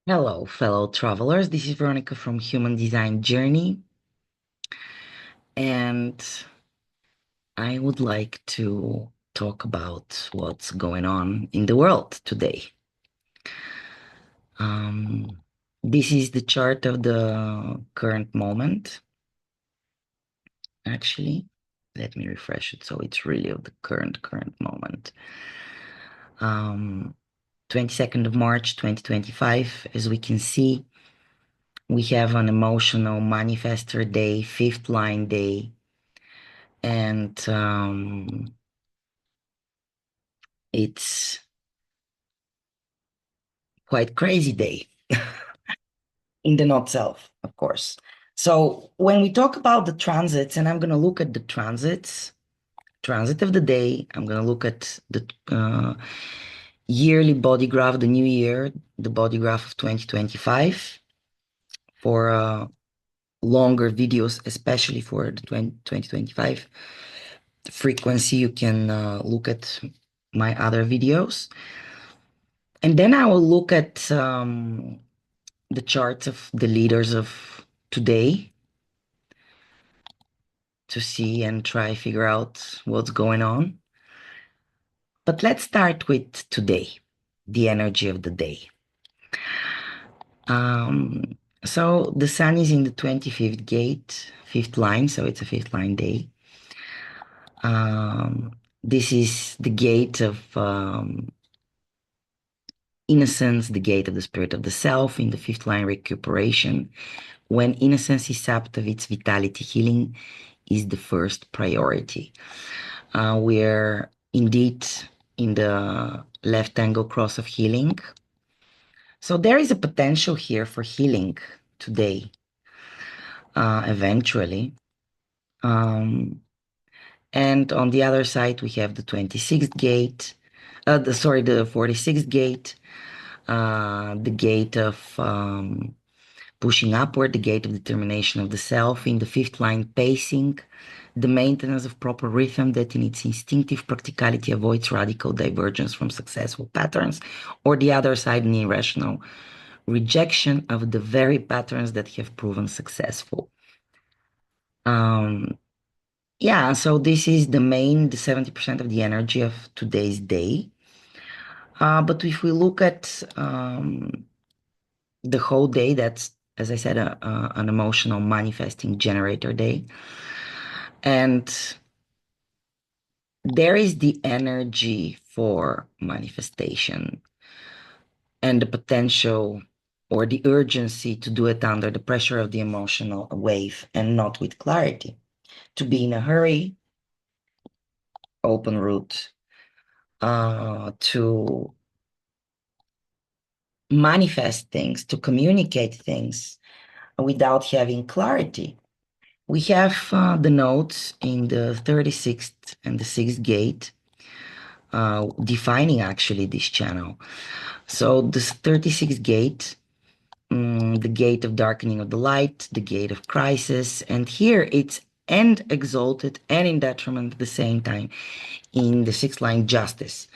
Hello, fellow travelers. This is Veronica from Human Design Journey, and I would like to talk about what's going on in the world today. Um, this is the chart of the current moment, actually. Let me refresh it so it's really of the current moment. Um, 22nd of March, 2025. As we can see, we have an emotional manifestor day, fifth line day, and it's quite crazy day in the not self, of course. So when we talk about the transits, and I'm going to look at the transits, transit of the day, I'm going to look at the yearly body graph, the new year, the body graph of 2025 for longer videos, especially for the 2025 frequency. You can look at my other videos. And then I will look at the charts of the leaders of today to see and try figure out what's going on. But let's start with today, the energy of the day. Um, so the sun is in the 25th gate, fifth line, so it's a fifth line day. Um, this is the gate of innocence, the gate of the spirit of the self in the fifth line recuperation. When innocence is sapped of its vitality, healing is the first priority. We're indeed in the left angle cross of healing. So there is a potential here for healing today, eventually. Um, and on the other side, we have the 26th gate, the 46th gate, the gate of pushing upward, the gate of determination of the self in the fifth line, pacing, the maintenance of proper rhythm that in its instinctive practicality avoids radical divergence from successful patterns, or the other side, an irrational rejection of the very patterns that have proven successful. Um, yeah, so this is the 70% of the energy of today's day. But if we look at the whole day, that's, as I said, an emotional manifesting generator day. And there is the energy for manifestation and the potential or the urgency to do it under the pressure of the emotional wave and not with clarity. To be in a hurry, open route, to manifest things, to communicate things without having clarity. We have the nodes in the 36th and the 6th gate defining actually this channel. So this 36th gate, the gate of darkening of the light, the gate of crisis, and here it's and exalted and in detriment at the same time in the sixth line justice.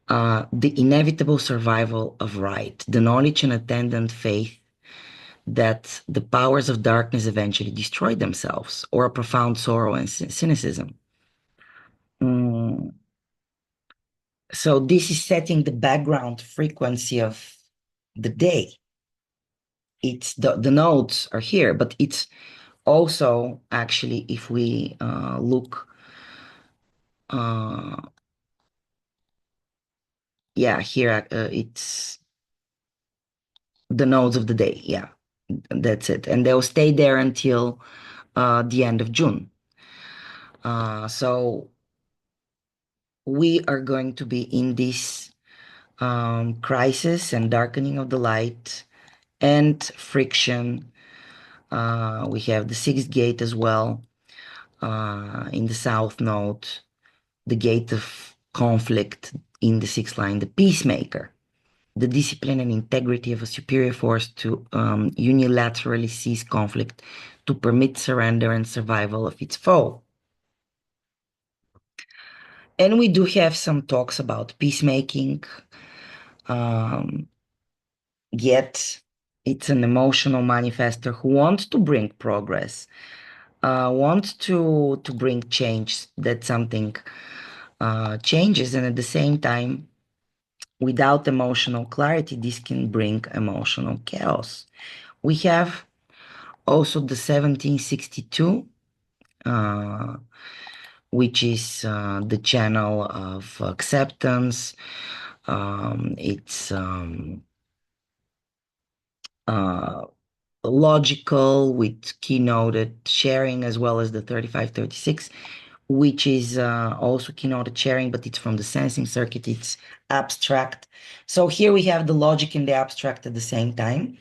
The inevitable survival of right, the knowledge and attendant faith that the powers of darkness eventually destroy themselves, or a profound sorrow and cynicism. Mm, so this is setting the background frequency of the day. It's the nodes are here, but it's also actually if we look, uh, yeah, here it's the nodes of the day. Yeah, that's it, and they'll stay there until the end of June. So we are going to be in this crisis and darkening of the light and friction. We have the sixth gate as well in the south node, the gate of conflict in the sixth line, the peacemaker, the discipline and integrity of a superior force to unilaterally cease conflict, to permit surrender and survival of its foe. And we do have some talks about peacemaking. Um, yet it's an emotional manifester who wants to bring progress, wants to bring change, that something changes, and at the same time, without emotional clarity, this can bring emotional chaos. We have also the 1762, uh, which is the channel of acceptance. It's uh, logical with keynoted sharing, as well as the 3536, which is also keynoted sharing, but it's from the sensing circuit. It's abstract. So here we have the logic and the abstract at the same time.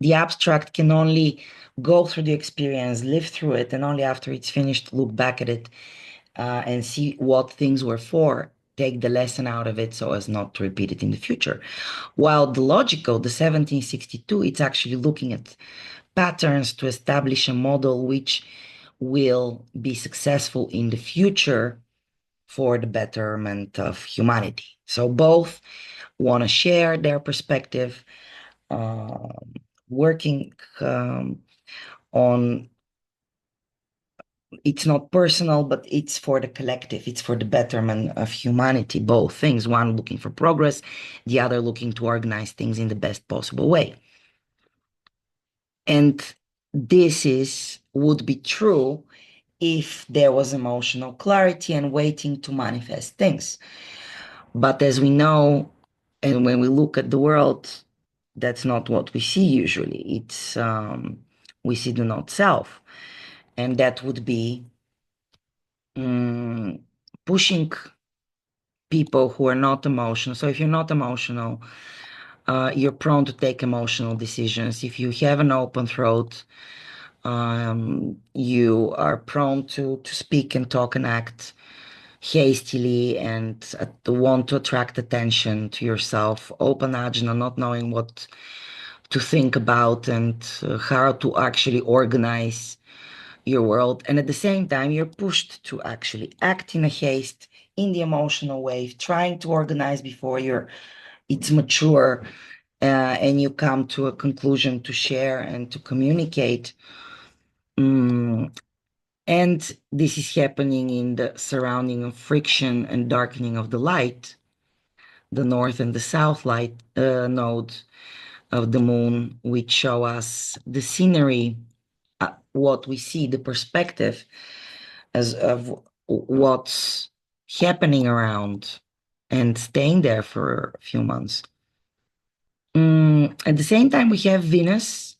The abstract can only go through the experience, live through it, and only after it's finished, look back at it and see what things were for, take the lesson out of it so as not to repeat it in the future. While the logical, the 1762, it's actually looking at patterns to establish a model which will be successful in the future for the betterment of humanity. So both want to share their perspective, uh, working on it's not personal, but it's for the collective. It's for the betterment of humanity, both things. One looking for progress, the other looking to organize things in the best possible way. And would be true if there was emotional clarity and waiting to manifest things. But as we know, and when we look at the world, that's not what we see usually. It's we see the not self, and that would be pushing people who are not emotional. So if you're not emotional, you're prone to take emotional decisions. If you have an open throat, you are prone to speak and talk and act hastily and want to attract attention to yourself. Open agenda, not knowing what to think about and how to actually organize your world. And at the same time, you're pushed to actually act in a haste, in the emotional wave, trying to organize before it's mature, and you come to a conclusion to share and to communicate. And this is happening in the surrounding of friction and darkening of the light, the north and the south light node of the moon, which show us the scenery, what we see, the perspective as of what's happening around and staying there for a few months. At the same time, we have Venus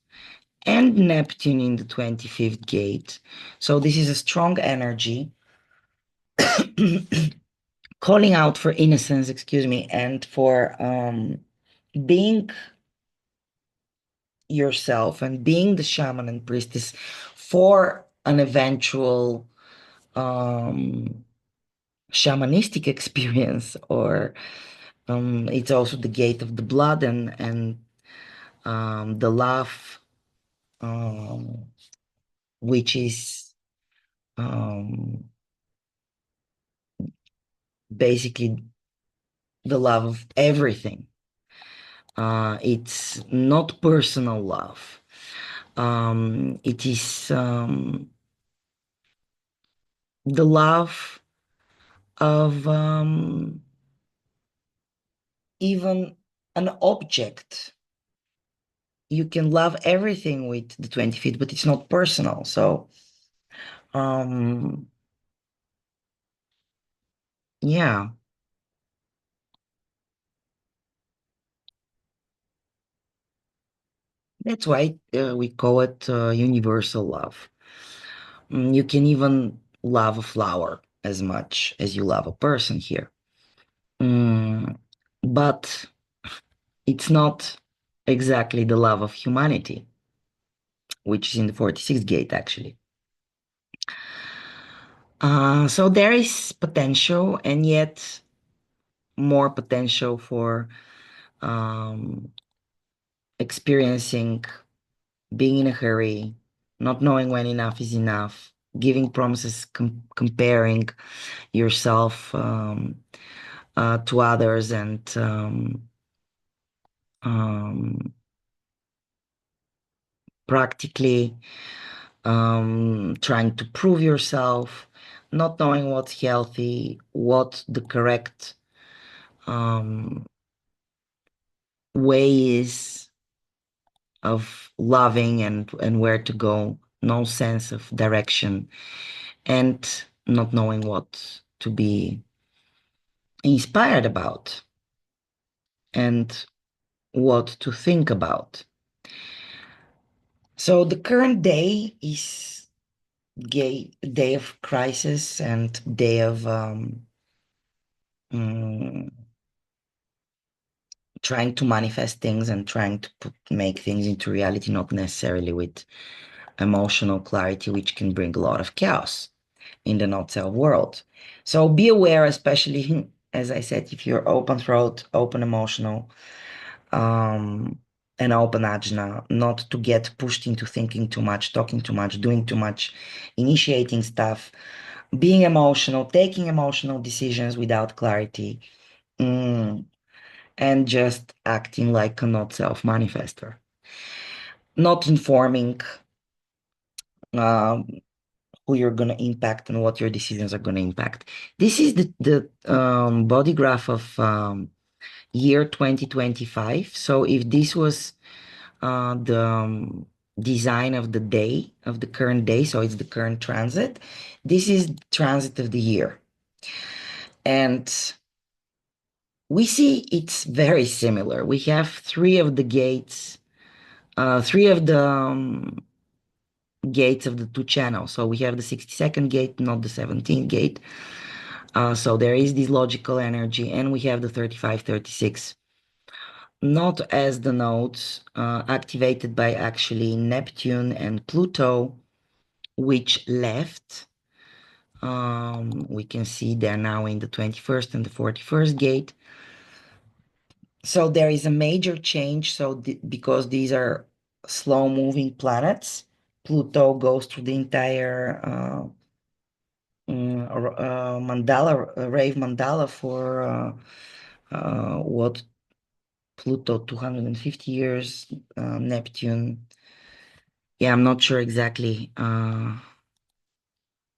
and Neptune in the 25th gate. So this is a strong energy calling out for innocence, excuse me, and for being yourself and being the shaman and priestess for an eventual shamanistic experience, or it's also the gate of the blood and the love, um, which is um, basically the love of everything. It's not personal love. It is the love of even an object. You can love everything with the 20 feet, but it's not personal. So, um, yeah, that's why we call it universal love. You can even love a flower as much as you love a person here. Mm, but it's not exactly the love of humanity, which is in the 46th gate, actually. So there is potential, and yet more potential for um, experiencing being in a hurry, not knowing when enough is enough, giving promises, comparing yourself to others, and practically, trying to prove yourself, not knowing what's healthy, what the correct um, way is of loving and where to go, no sense of direction, and not knowing what to be inspired about and what to think about. So the current day is gay day of crisis and day of mm, trying to manifest things and trying to make things into reality, not necessarily with emotional clarity, which can bring a lot of chaos in the not self world. So be aware, especially as I said, if you're open throat, open emotional, um, and open ajna, not to get pushed into thinking too much, talking too much, doing too much, initiating stuff, being emotional, taking emotional decisions without clarity, and just acting like a not self manifester, not informing um, who you're going to impact and what your decisions are going to impact. This is the body graph of year 2025. So if this was the design of the day, of the current day, so it's the current transit, this is transit of the year. And we see it's very similar. We have three of the gates, three of the gates of the two channels. So we have the 62nd gate, not the 17th gate. So there is this logical energy, and we have the 35, 36, not as the nodes activated by actually Neptune and Pluto, which left. We can see they're now in the 21st and the 41st gate. So there is a major change. So because these are slow moving planets, Pluto goes through the entire mandala, rave mandala for what Pluto 250 years, Neptune. Yeah, I'm not sure exactly.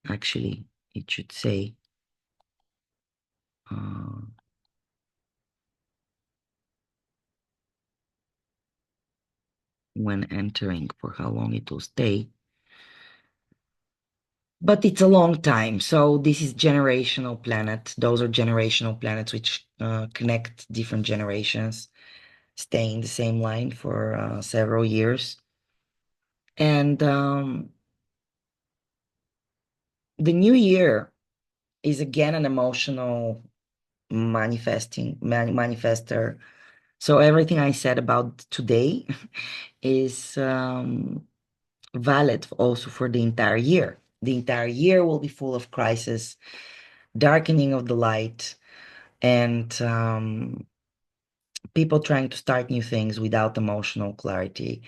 Actually, it should say uh, when entering for how long it will stay. But it's a long time. So this is generational planet. Those are generational planets which connect different generations, stay in the same line for several years. And the new year is again an emotional manifester. So everything I said about today is valid also for the entire year. The entire year will be full of crisis, darkening of the light, and people trying to start new things without emotional clarity,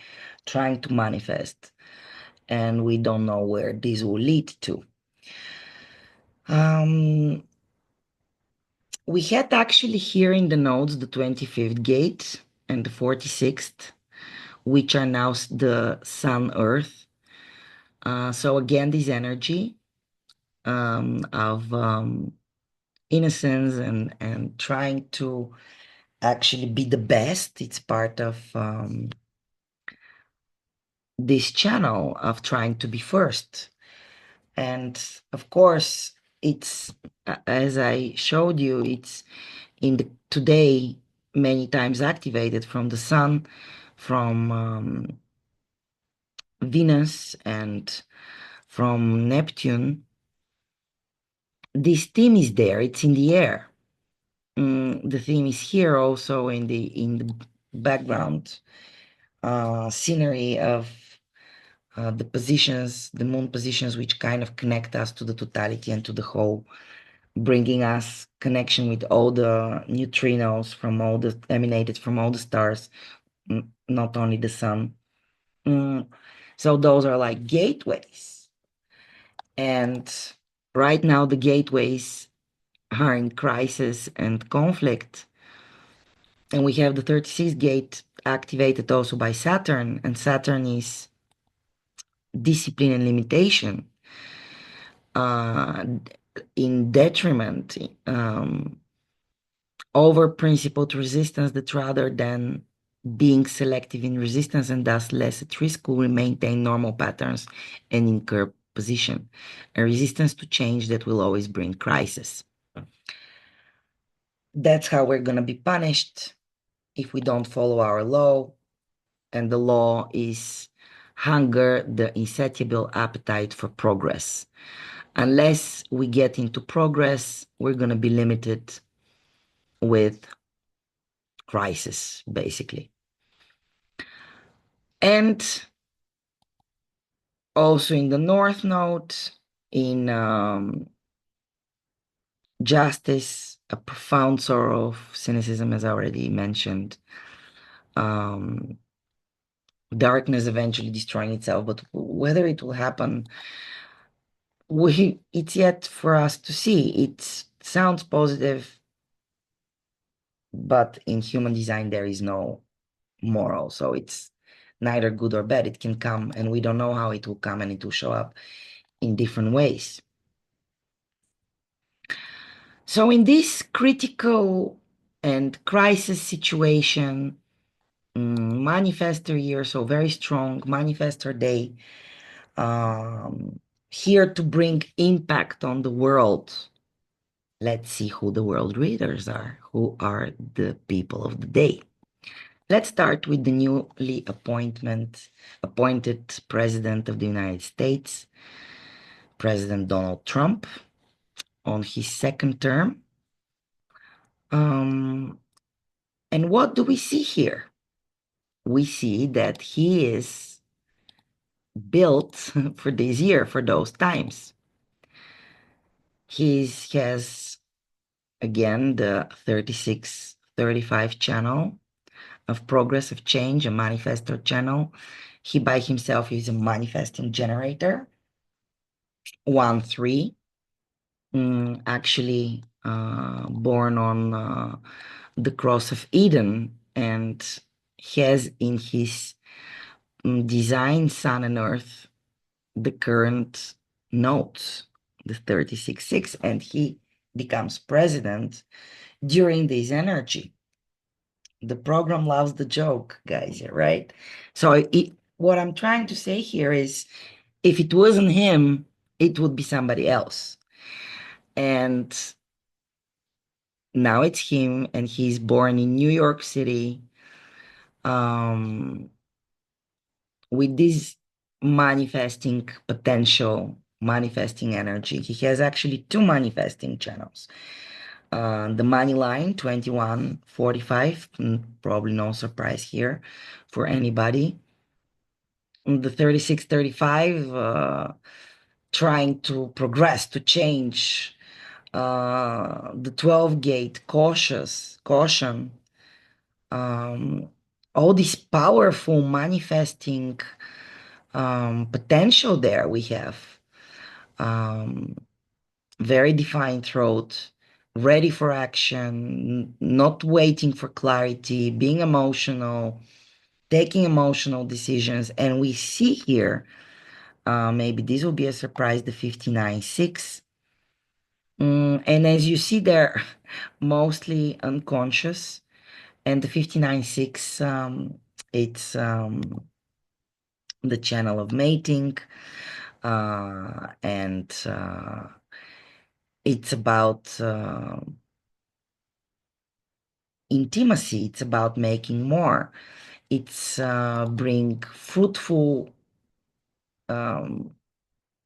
trying to manifest, and we don't know where this will lead to. We had actually here in the nodes the 25th gate and the 46th, which are now the Sun Earth. So again, this energy of innocence and trying to actually be the best. It's part of this channel of trying to be first. And of course, it's as I showed you, it's in the today many times activated from the sun, from Venus, and from Neptune. This theme is there, it's in the air. The theme is here also in the background scenery of the positions, the moon positions, which kind of connect us to the totality and to the whole, bringing us connection with all the neutrinos from all the emanated from all the stars, not only the sun. So those are like gateways. And right now the gateways are in crisis and conflict. And we have the 36th gate activated also by Saturn, and Saturn is discipline and limitation, uh, in detriment, over principled resistance, that rather than being selective in resistance and thus less at risk, will maintain normal patterns and incur position, a resistance to change that will always bring crisis. That's how we're going to be punished if we don't follow our law. And the law is hunger, the insatiable appetite for progress. Unless we get into progress, we're going to be limited with crisis, basically. And also in the North Node, in justice, a profound sorrow of cynicism, as I already mentioned. Darkness eventually destroying itself, but whether it will happen, it's yet for us to see. It sounds positive, but in human design there is no moral, so it's neither good or bad. It can come, and we don't know how it will come, and it will show up in different ways. So in this critical and crisis situation, manifestor year, so very strong manifestor day, here to bring impact on the world. Let's see who the world readers are. Who are the people of the day? Let's start with the newly appointed President of the United States, President Donald Trump, on his second term. And what do we see here? We see that he is built for this year, for those times. He has, again, the 3635 channel of progressive change, a manifestor channel. He by himself is a manifesting generator. 1-3, actually born on the cross of Eden, and has in his design Sun and Earth the current nodes, the 36-6, and he becomes president during this energy. The program loves the joke, guys, right? So what I'm trying to say here is, if it wasn't him, it would be somebody else. And now it's him, and he's born in New York City, with this manifesting potential, manifesting energy. He has actually two manifesting channels. The money line 2145, probably no surprise here for anybody. The 3635, trying to progress, to change. The 12 gate caution, all this powerful manifesting potential there we have. Very defined throat, ready for action, not waiting for clarity, being emotional, taking emotional decisions. And we see here, maybe this will be a surprise, the 59-6. And as you see, they're mostly unconscious. And the 59-6, it's the channel of mating, and it's about intimacy. It's about making more. It's bring fruitful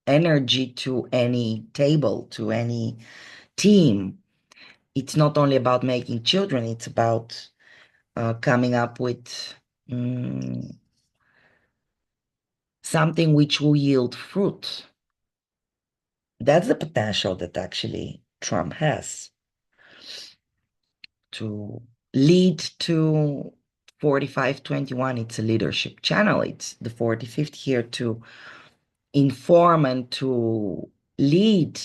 energy to any table, to any team. It's not only about making children, it's about coming up with something which will yield fruit. That's the potential that actually Trump has to lead to 4521. It's a leadership channel. It's the 45th here to inform and to lead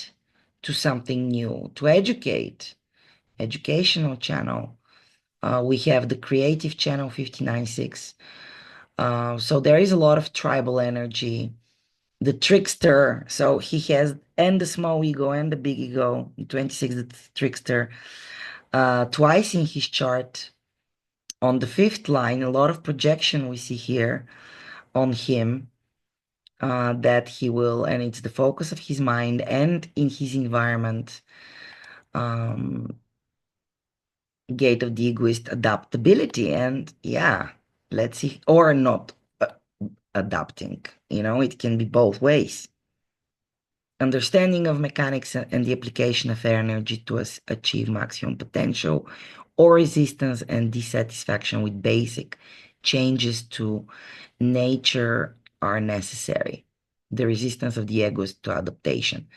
to something new, to educate, educational channel. We have the creative channel 59-6. So there is a lot of tribal energy. the trickster. So he has and the small ego and the big ego. 26, the trickster. Twice in his chart. On the fifth line, a lot of projection we see here on him. That he will, and it's the focus of his mind and in his environment. Um, Gate of the egoist, adaptability, and yeah, let's see, or not adapting. It can be both ways. Understanding of mechanics and the application of air energy to achieve maximum potential, or resistance and dissatisfaction with basic changes to nature are necessary. The resistance of the ego is to adaptation.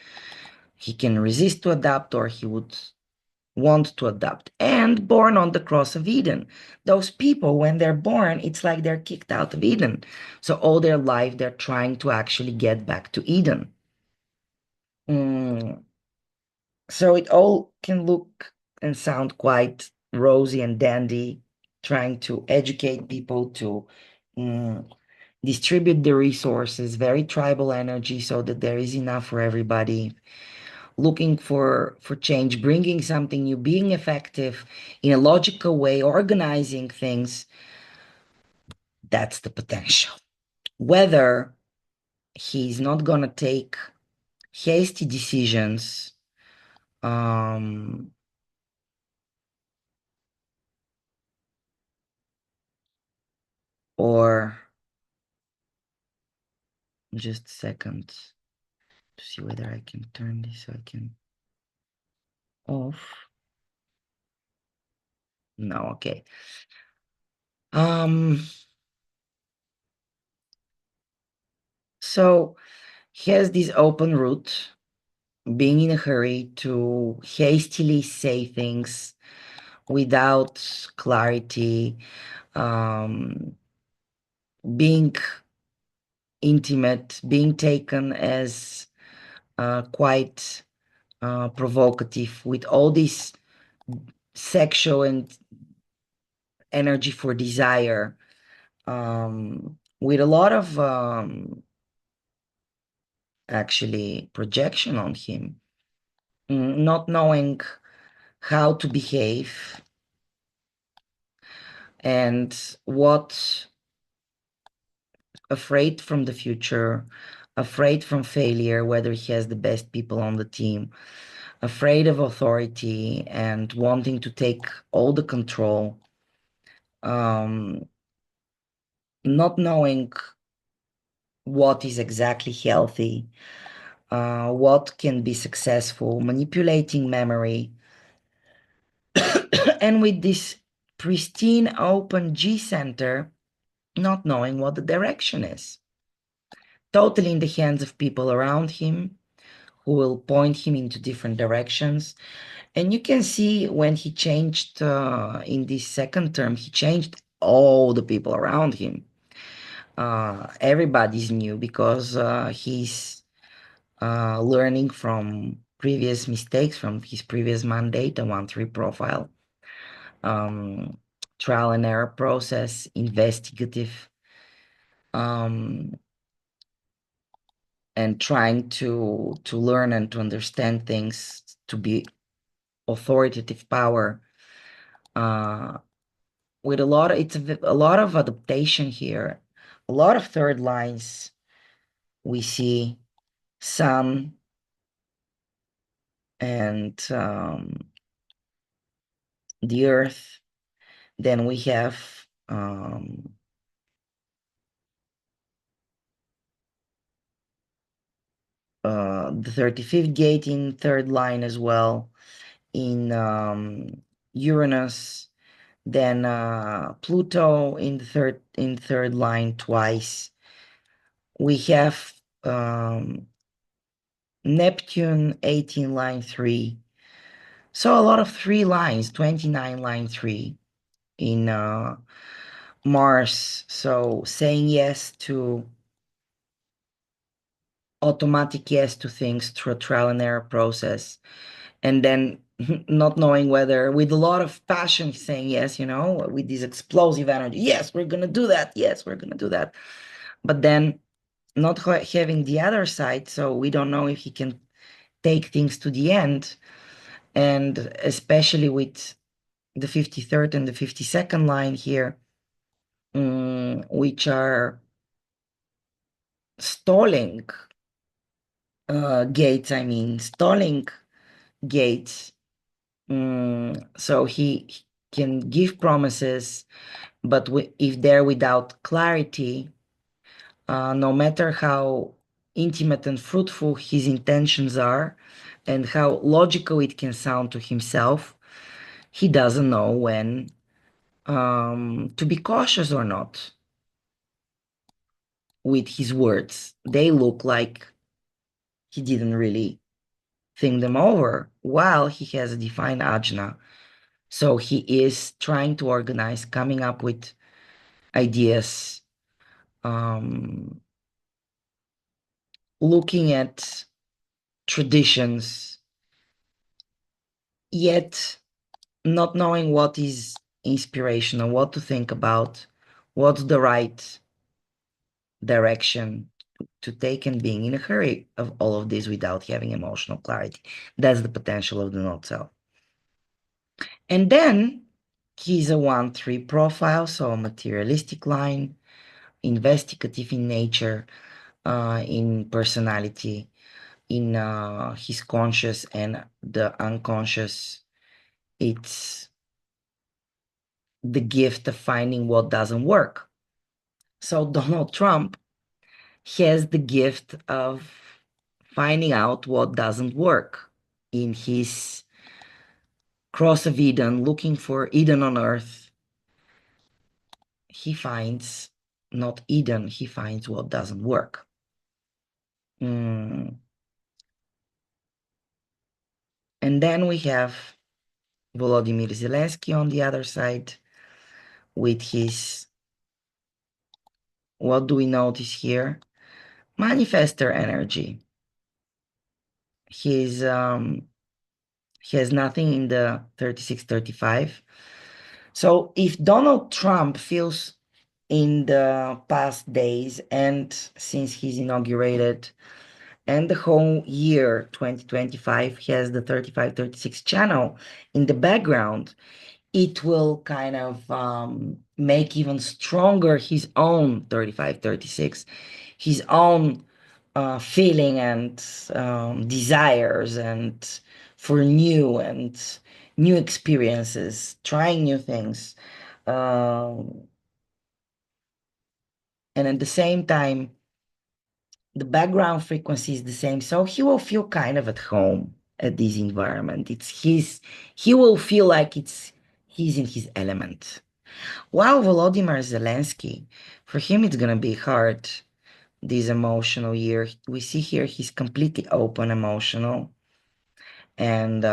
He can resist to adapt, or he would want to adapt. And born on the cross of Eden. Those people, when they're born, it's like they're kicked out of Eden. So all their life, they're trying to actually get back to Eden. Mm, so it all can look and sound quite rosy and dandy, trying to educate people to distribute the resources, very tribal energy, so that there is enough for everybody. Looking for change, bringing something new, being effective in a logical way, organizing things. That's the potential. Whether he's not gonna take hasty decisions, um, or just a second to see whether I can turn this so I can off. No, okay. So he has this open route, being in a hurry to hastily say things without clarity, being intimate, being taken as quite provocative with all this sexual and energy for desire, with a lot of actually projection on him, not knowing how to behave and what, afraid from the future, afraid from failure, whether he has the best people on the team, afraid of authority and wanting to take all the control, um, not knowing what is exactly healthy, what can be successful, manipulating memory, and with this pristine open G center, not knowing what the direction is. Totally in the hands of people around him who will point him into different directions. And you can see when he changed in this second term, he changed all the people around him. Everybody's new because he's learning from previous mistakes, from his previous mandate, the 1-3 profile, um, trial and error process, investigative, um, and trying to learn and to understand things, to be authoritative power. With it's a lot of adaptation here, a lot of third lines. We see sun and the earth. Then we have the 35th gate in third line as well, in Uranus. Then Pluto in the third line twice. We have Neptune 18 line 3. So a lot of 3 lines, 29 line 3 in Mars. So saying yes to automatic yes to things through a trial and error process. And then not knowing whether, with a lot of passion, saying yes, with this explosive energy. Yes, we're going to do that. Yes, we're going to do that. But then not having the other side, so we don't know if he can take things to the end. And especially with the 53rd and the 52nd line here, which are stalling gates, I mean, stalling gates. So he can give promises, but if they're without clarity, no matter how intimate and fruitful his intentions are, and how logical it can sound to himself, he doesn't know when to be cautious or not with his words. They look like he didn't really think them over while he has a defined ajna. So he is trying to organize, coming up with ideas, um, looking at traditions, yet not knowing what is inspirational, what to think about, what's the right direction to take, and being in a hurry of all of this without having emotional clarity. That's the potential of the not self. And then he's a 1-3 profile, so a materialistic line, investigative in nature, in personality, in his conscious and the unconscious. It's the gift of finding what doesn't work. So Donald Trump has the gift of finding out what doesn't work in his cross of Eden, looking for Eden on earth. He finds not Eden, he finds what doesn't work. And then we have Volodymyr Zelensky on the other side with his, what do we notice here? Manifester energy. He has nothing in the 36-35. So if Donald Trump feels in the past days and since he's inaugurated and the whole year 2025 has the 35-36 channel in the background, it will kind of make even stronger his own 35-36, his own feeling and desires and for new experiences, trying new things. Um, and at the same time, the background frequency is the same, so he will feel kind of at home at this environment. He will feel like he's in his element. While Volodymyr Zelensky, for him, it's gonna be hard this emotional year. We see here he's completely open emotional, and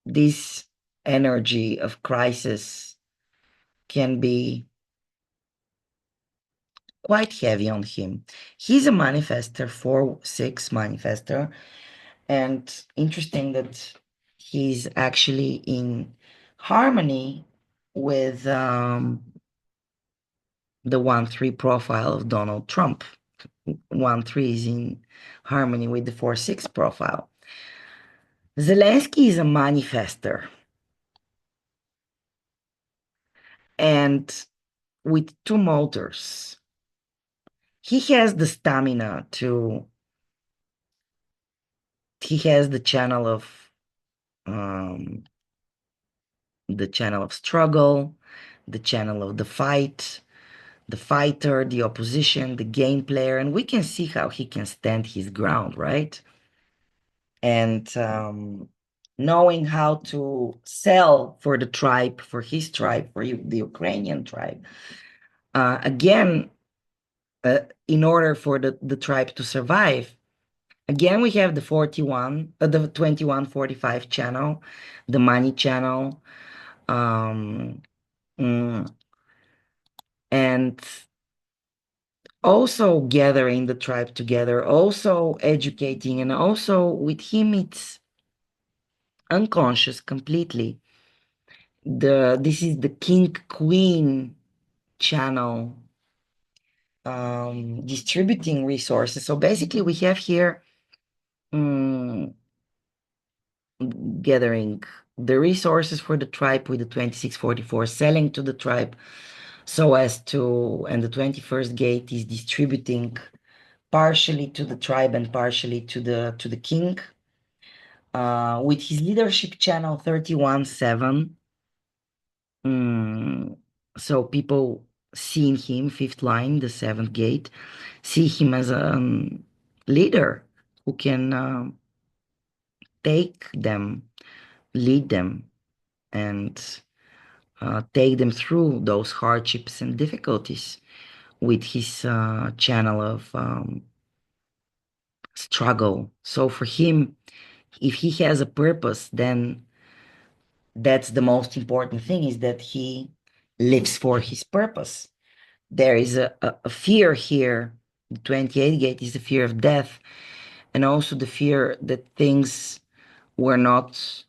this energy of crisis can be quite heavy on him. He's a manifester, 4-6 manifester, and interesting that he's actually in harmony with the 1-3 profile of Donald Trump. 1-3 is in harmony with the 4-6 profile. Zelensky is a manifester, and with two motors. He has the stamina to, he has um, the channel of struggle, the channel of the fight, the fighter, the opposition, the game player, and we can see how he can stand his ground, right? And knowing how to sell for the tribe, for his tribe, for the Ukrainian tribe. Again, in order for the tribe to survive, again, we have the 21-45 channel, the money channel, um, and also gathering the tribe together, also educating, and also with him, it's unconscious completely. This is the king queen channel, distributing resources. So basically, we have here um, gathering the resources for the tribe with the 2644, selling to the tribe so as to, and the 21st gate is distributing partially to the tribe and partially to the king. With his leadership channel 31-7. So people seeing him, fifth line, the seventh gate, see him as a leader who can take them, lead them, and take them through those hardships and difficulties with his channel of struggle. So for him, if he has a purpose, then that's the most important thing, is that he lives for his purpose. There is a fear here. The 28 gate is the fear of death, and also the fear that things were not,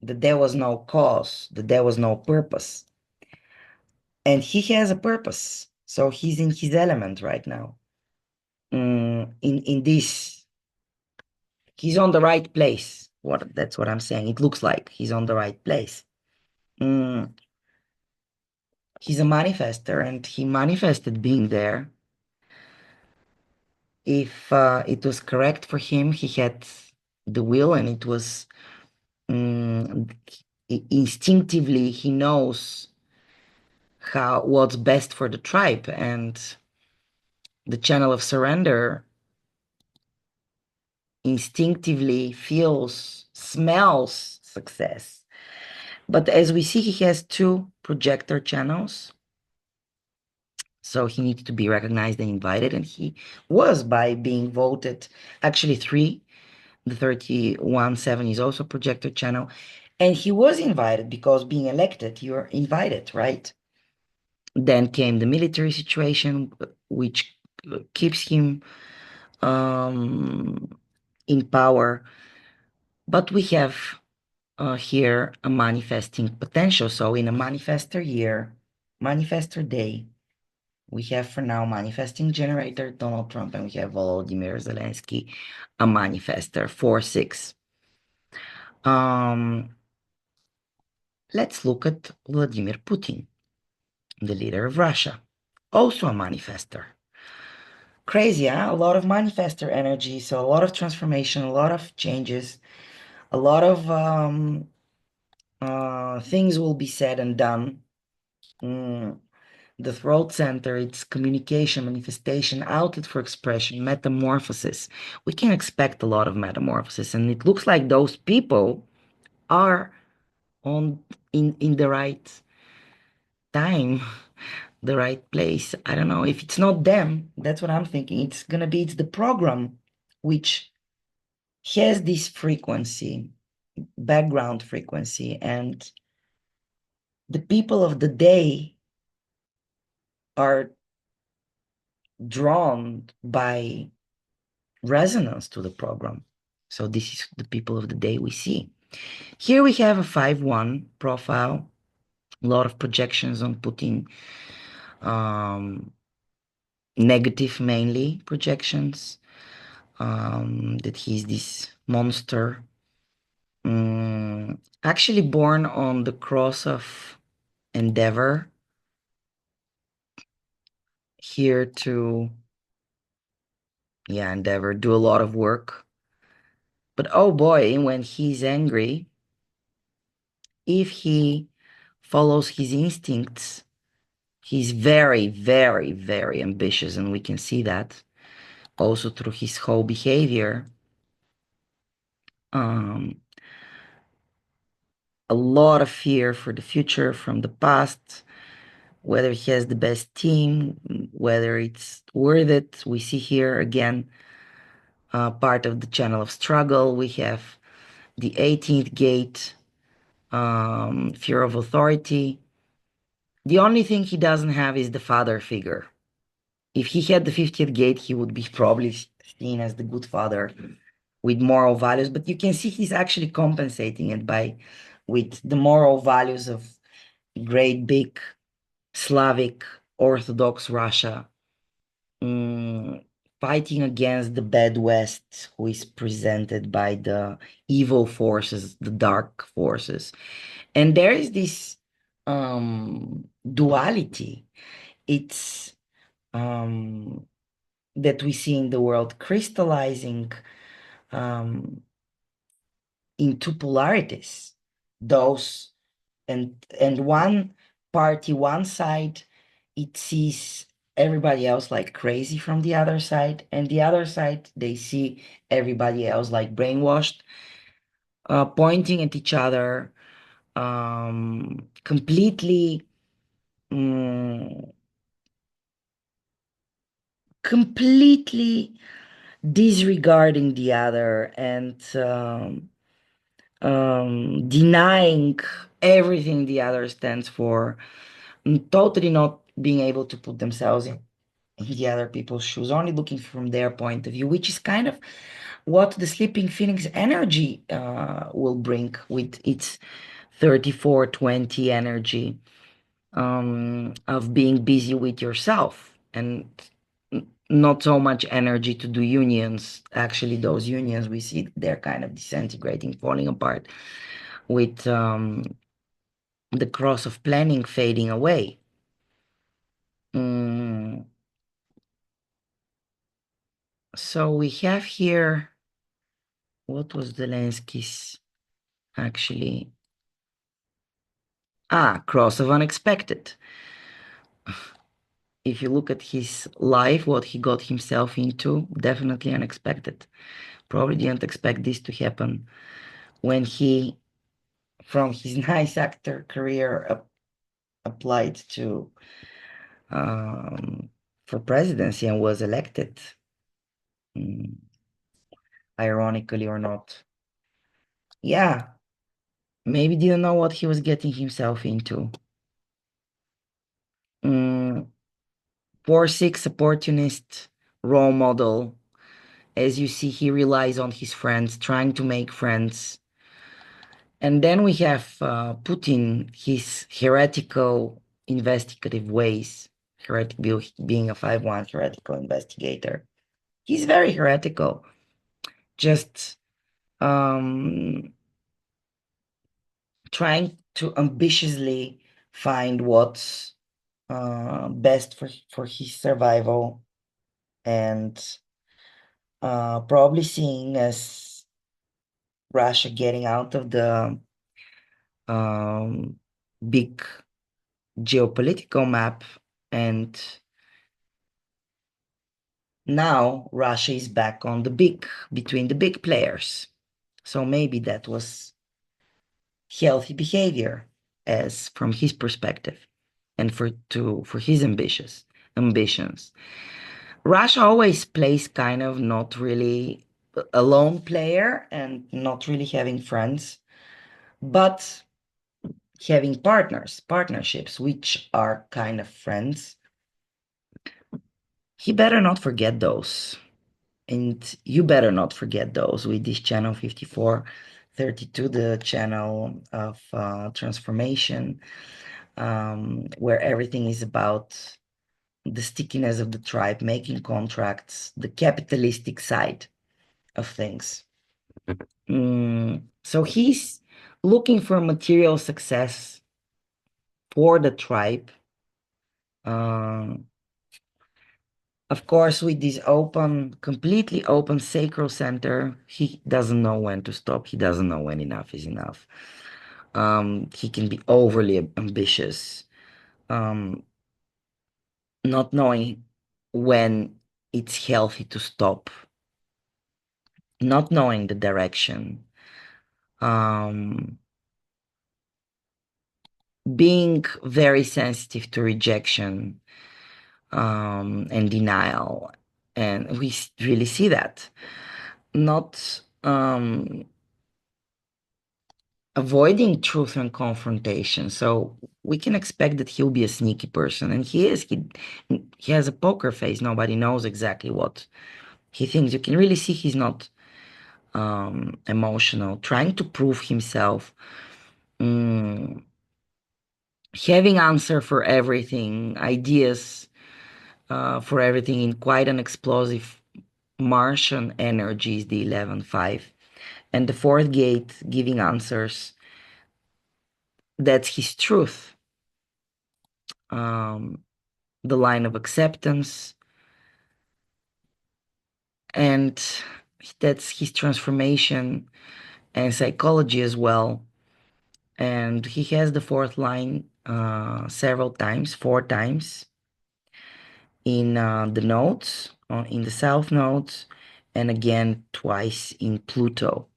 that there was no cause, that there was no purpose. And he has a purpose. So he's in his element right now. In this, he's on the right place. That's what I'm saying. It looks like he's on the right place. Mm, he's a manifester, and he manifested being there. If it was correct for him, he had the will, and it was instinctively he knows what's best for the tribe, and the channel of surrender instinctively feels, smells success. But as we see, he has two projector channels. So he needs to be recognized and invited, and he was by being voted, actually three. The 31-7 is also projector channel. And he was invited because being elected, you're invited, right? Then came the military situation, which keeps him in power. But we have here a manifesting potential. So in a manifestor year, manifestor day, we have for now manifesting generator Donald Trump, and we have Volodymyr Zelensky, a manifestor 4-6. Let's look at Vladimir Putin, the leader of Russia, also a manifester. Crazy, huh? A lot of manifester energy, so a lot of transformation, a lot of changes, a lot of things will be said and done. The throat center, it's communication, manifestation, outlet for expression, metamorphosis. We can expect a lot of metamorphosis, and it looks like those people are in the right time, the right place. I don't know if it's not them. That's what I'm thinking. It's the program which has this frequency, background frequency, and the people of the day are drawn by resonance to the program. So this is the people of the day we see. Here we have a 5-1 profile, a lot of projections on Putin, negative mainly projections, that he's this monster, actually born on the cross of endeavor, here to, endeavor, do a lot of work. But oh boy, when he's angry, if he follows his instincts, he's very, very, very ambitious, and we can see that also through his whole behavior. A lot of fear for the future from the past, whether he has the best team, whether it's worth it. We see here again part of the channel of struggle. We have the 18th gate, fear of authority. The only thing he doesn't have is the father figure. If he had the 50th gate, he would be probably seen as the good father with moral values, but you can see he's actually compensating it with the moral values of great big Slavic Orthodox Russia. mm, fighting against the bad West, who is presented by the evil forces, the dark forces. And there is this duality. It's that we see in the world crystallizing um, into polarities. Those and one party, one side, it sees everybody else like crazy from the other side, and the other side, they see everybody else like brainwashed, pointing at each other, completely, mm, completely disregarding the other and denying everything the other stands for, totally not being able to put themselves in the other people's shoes, only looking from their point of view, which is kind of what the Sleeping Phoenix energy will bring with its 3420 energy of being busy with yourself and not so much energy to do unions. Actually, those unions we see they're kind of disintegrating, falling apart with the cross of planning fading away. Mm, so we have here, what was Zelensky's actually? Ah, cross of unexpected. If you look at his life, what he got himself into, definitely unexpected. Probably didn't expect this to happen when he, from his nice actor career, applied to um, for presidency and was elected, mm, ironically or not. Yeah, maybe didn't know what he was getting himself into. Mm, 4-6 opportunist role model. As you see, he relies on his friends, trying to make friends. And then we have Putin, his heretical investigative ways, being a 5-1 heretical investigator. He's very heretical, just um, trying to ambitiously find what's best for his survival and probably seeing as Russia getting out of the um, big geopolitical map, and now Russia is back on the big, between the big players. So maybe that was healthy behavior as from his perspective and for his ambitions. Russia always plays kind of not really a lone player and not really having friends, but having partnerships, which are kind of friends. He better not forget those. And you better not forget those with this channel 5432, the channel of transformation, where everything is about the stickiness of the tribe, making contracts, the capitalistic side of things. So he's looking for material success for the tribe. Of course, with this completely open sacral center, he doesn't know when to stop. He doesn't know when enough is enough. He can be overly ambitious, um, not knowing when it's healthy to stop, not knowing the direction, um, being very sensitive to rejection, and denial. And we really see that. Not avoiding truth and confrontation. So we can expect that he'll be a sneaky person, and he is. He has a poker face. Nobody knows exactly what he thinks. You can really see he's not emotional, trying to prove himself, mm, having answer for everything, ideas, for everything in quite an explosive Martian energy is the 11-5. And the fourth gate giving answers, that's his truth. Um, the line of acceptance, and that's his transformation and psychology as well. And he has the fourth line several times, 4 times in the notes, in the south notes, and again twice in Pluto.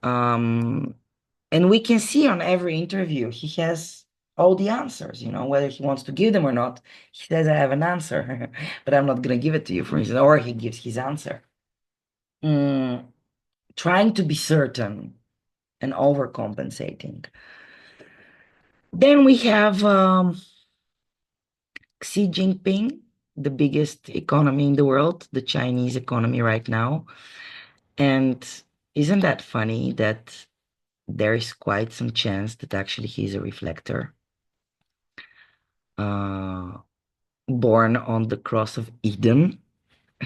Um, and we can see on every interview he has all the answers, whether he wants to give them or not. He says, I have an answer, but I'm not going to give it to you, for instance, or he gives his answer. Mm, trying to be certain and overcompensating. Then we have Xi Jinping, the biggest economy in the world, the Chinese economy right now. And isn't that funny that there is quite some chance that actually he's a reflector, uh, born on the cross of Eden,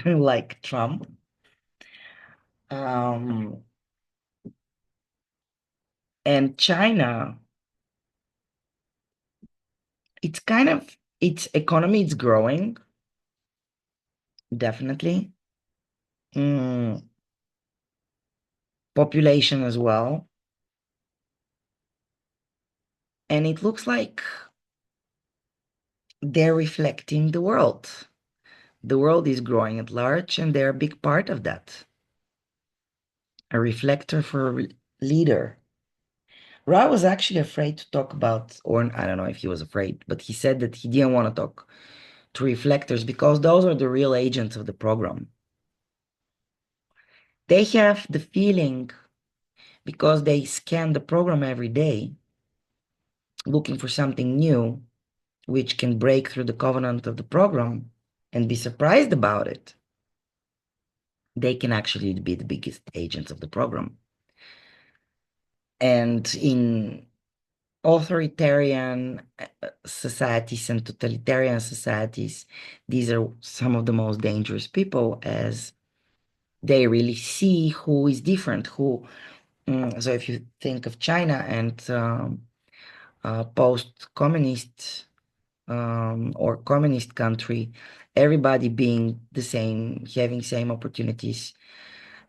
like Trump. Um, and China, its economy is growing, definitely. Mm, population as well. And it looks like they're reflecting the world. The world is growing at large, and they're a big part of that. A reflector for a leader. Ra was actually afraid to talk about, or I don't know if he was afraid, but he said that he didn't want to talk to reflectors because those are the real agents of the program. They have the feeling because they scan the program every day, looking for something new, which can break through the covenant of the program and be surprised about it. They can actually be the biggest agents of the program. And in authoritarian societies and totalitarian societies, these are some of the most dangerous people as they really see who is different, so if you think of China and post-communist or communist country, everybody being the same, having same opportunities,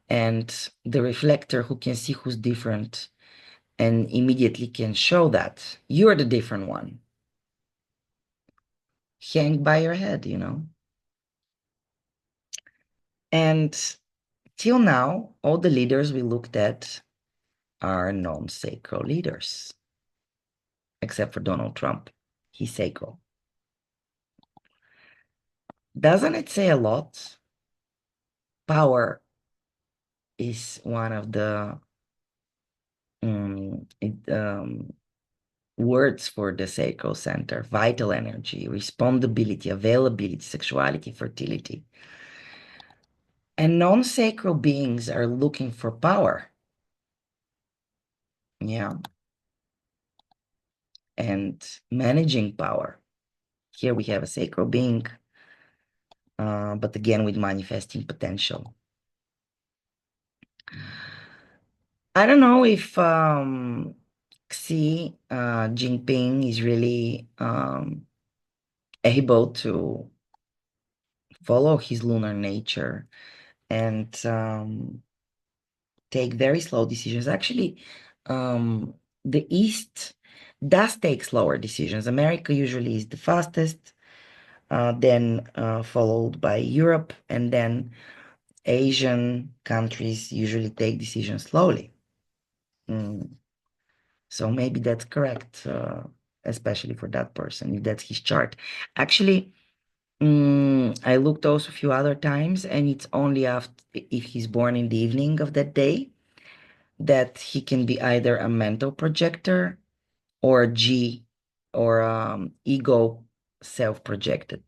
and the reflector who can see who's different and immediately can show that you're the different one. Hang by your head. And till now, all the leaders we looked at are non-sacral leaders, except for Donald Trump. He's sacral. Doesn't it say a lot? Power is one of the um, words for the sacral center: vital energy, responsibility, availability, sexuality, fertility. And non-sacral beings are looking for power. Yeah. And managing power. Here we have a sacral being, but again with manifesting potential. I don't know if Xi Jinping is really able to follow his lunar nature and take very slow decisions. Actually, the East does take slower decisions. America usually is the fastest, then followed by Europe, and then Asian countries usually take decisions slowly. Mm. So maybe that's correct, especially for that person, if that's his chart. Actually, I looked also a few other times, and it's only after if he's born in the evening of that day that he can be either a mental projector or a G or ego self-projected,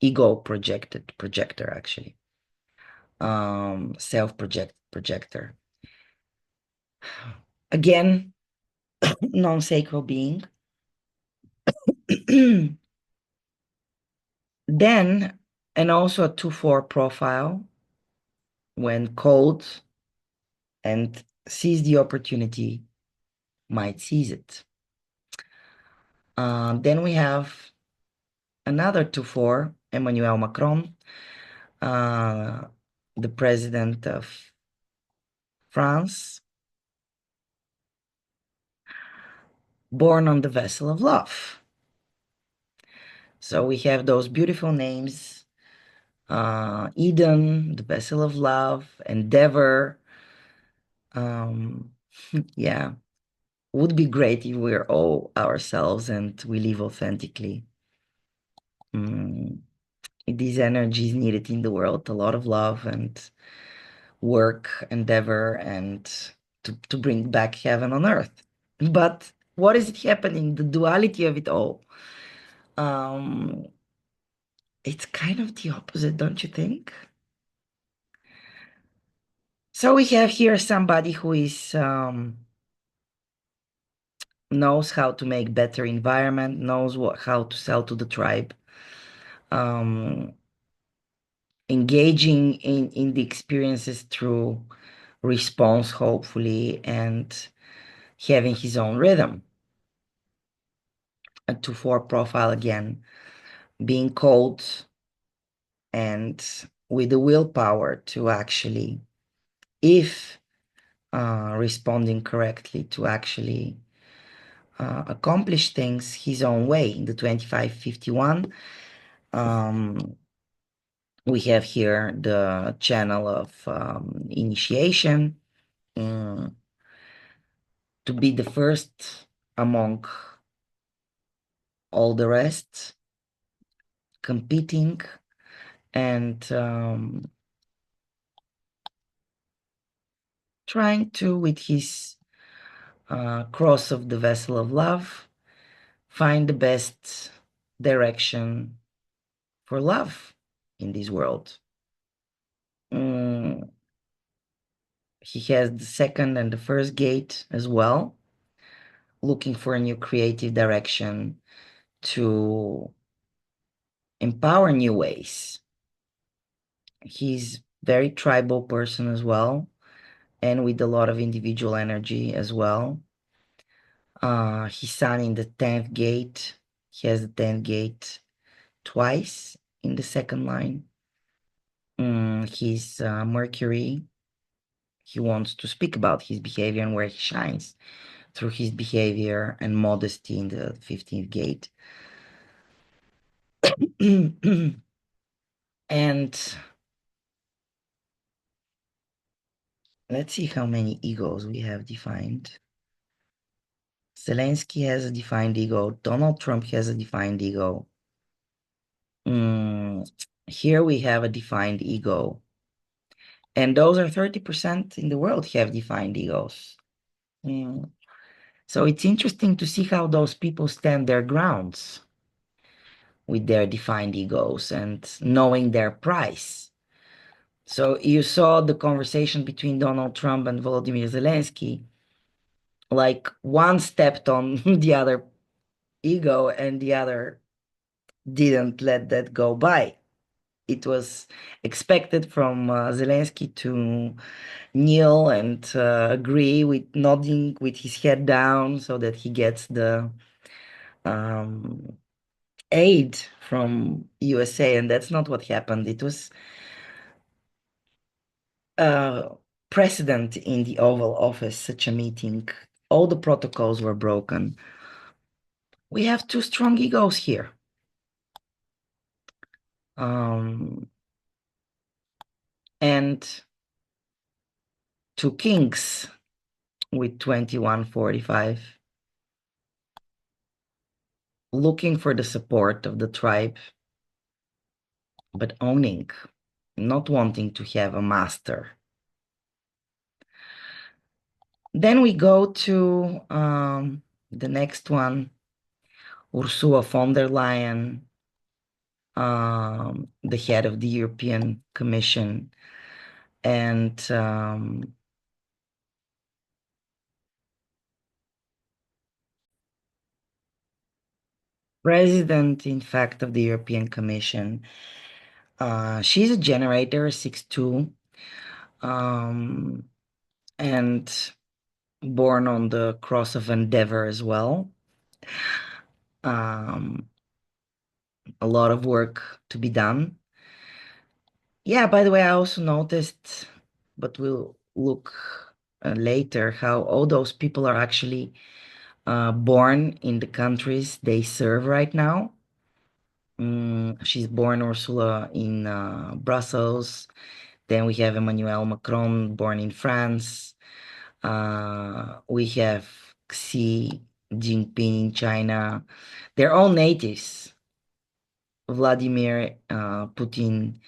ego projected projector actually. Self-project projector. Again, non-sacral being. Then, and also a 2-4 profile when called and sees the opportunity, might seize it. Then we have another 2-4, Emmanuel Macron, uh, the president of France, born on the vessel of love. So we have those beautiful names, Eden, the vessel of love, Endeavor. Um, yeah, would be great if we're all ourselves and we live authentically. These energies needed in the world, a lot of love and work, endeavor, and to bring back heaven on earth. But what is it happening? The duality of it all. Um, it's kind of the opposite, don't you think? So we have here somebody who is knows how to make better environment, knows how to sell to the tribe, um, engaging in the experiences through response, hopefully, and having his own rhythm. A 2-4 profile again, being cold and with the willpower to actually, if responding correctly, to actually accomplish things his own way. In the 2551, we have here the channel of initiation, to be the first among all the rest, competing and trying to, with his cross of the vessel of love, find the best direction for love in this world. He has the second and the first gate as well, looking for a new creative direction to empower new ways. He's very tribal person as well, and with a lot of individual energy as well. His son in the 10th gate. He has the 10th gate twice in the second line. His Mercury, he wants to speak about his behavior and where he shines through his behavior and modesty in the 15th gate. And let's see how many egos we have defined. Zelensky has a defined ego. Donald Trump has a defined ego. Here we have a defined ego. And those are 30% in the world have defined egos. So it's interesting to see how those people stand their grounds with their defined egos and knowing their price. So you saw the conversation between Donald Trump and Volodymyr Zelensky. Like one stepped on the other ego and the other didn't let that go by. It was expected from Zelensky to kneel and agree with nodding with his head down so that he gets the aid from USA, and that's not what happened. It was precedent in the Oval Office, such a meeting. All the protocols were broken. We have two strong egos here. And two kings with 2145, looking for the support of the tribe, but owning, not wanting to have a master. Then we go to the next one, Ursula von der Leyen, the head of the European Commission, and president, in fact, of the European Commission. She's a generator, 6'2", um, and born on the cross of Endeavor as well. Um, a lot of work to be done. Yeah, by the way, I also noticed, but we'll look later, how all those people are actually born in the countries they serve right now. She's born Ursula in Brussels. Then we have Emmanuel Macron, born in France. We have Xi Jinping in China. They're all natives. Vladimir Putin,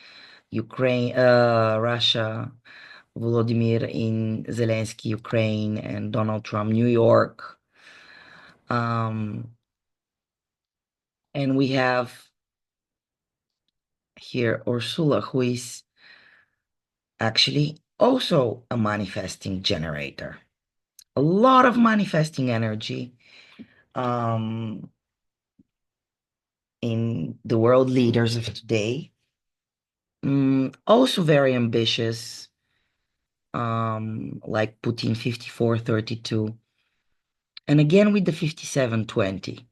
Ukraine, Russia. Volodymyr in Zelensky, Ukraine, and Donald Trump, New York. And we have here Ursula, who is actually also a manifesting generator. A lot of manifesting energy um, in the world leaders of today. Also very ambitious, like Putin 54-32. And again with the 57-20.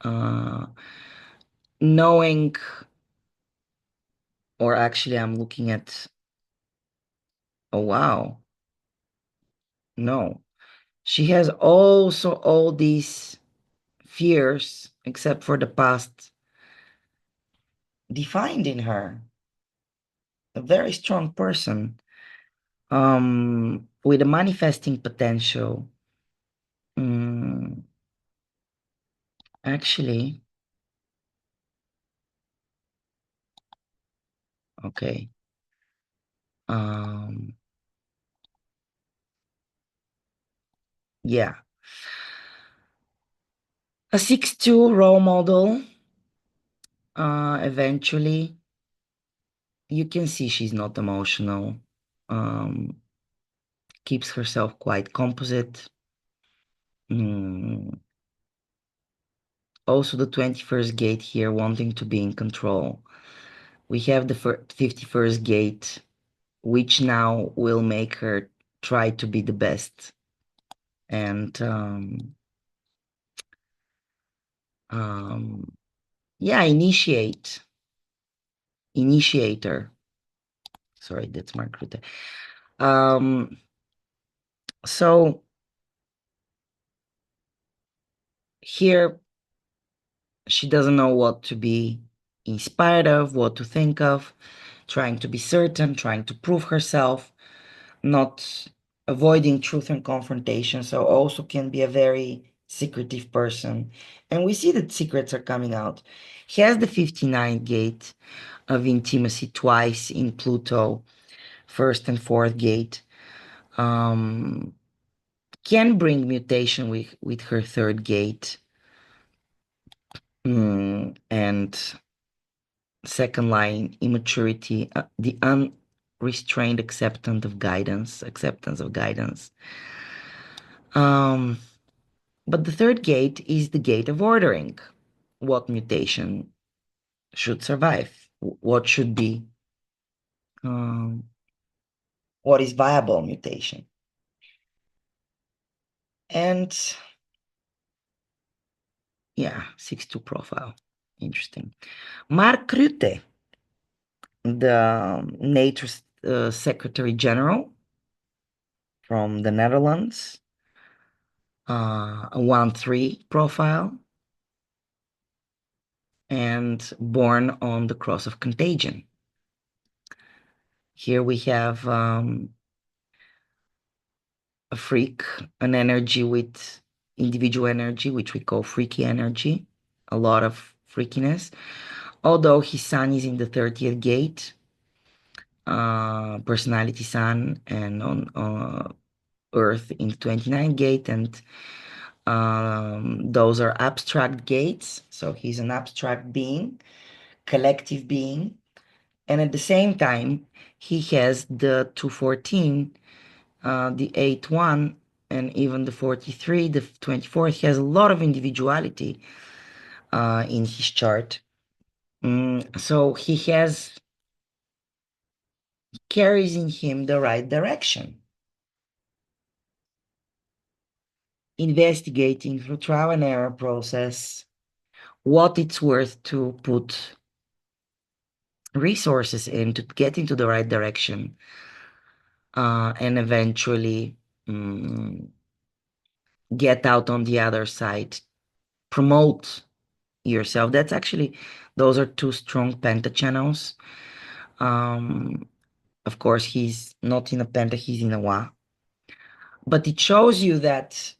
Uh, knowing, or actually I'm looking at, oh wow, no. She has also all these fears, except for the past, defined in her. A very strong person, with a manifesting potential. Mm, actually, okay. Um, yeah. A 6'2" role model. Eventually, you can see she's not emotional. Um, keeps herself quite composite. Mm, also the 21st gate here, wanting to be in control. We have the 51st gate, which now will make her try to be the best. And yeah, initiator. Sorry, that's Mark Rutte. So here she doesn't know what to be inspired of, what to think of, trying to be certain, trying to prove herself, not avoiding truth and confrontation. So also can be a very secretive person. And we see that secrets are coming out. He has the 59 gate of intimacy twice in Pluto, first and fourth gate. Can bring mutation with her third gate. And second line, immaturity, the unrestrained acceptance of guidance. But the third gate is the gate of ordering. What mutation should survive? What should be, um, what is viable mutation? And yeah, 6-2 profile. Interesting. Mark Rutte, the NATO Secretary General from the Netherlands, a 1-3 profile, and born on the cross of contagion. Here we have a freak, an energy with individual energy, which we call freaky energy, a lot of freakiness. Although his sun is in the 30th gate, personality sun, and on Earth in 29 gate, and those are abstract gates. So he's an abstract being, collective being, and at the same time, he has the 214, the 8-1, and even the 43, the 24th. He has a lot of individuality. in his chart. So he carries in him the right direction. Investigating through trial and error process what it's worth to put resources in to get into the right direction, and eventually get out on the other side, promote yourself. That's actually, those are two strong pentachannels. Of course, he's not in a penta, he's in a wa. But it shows you that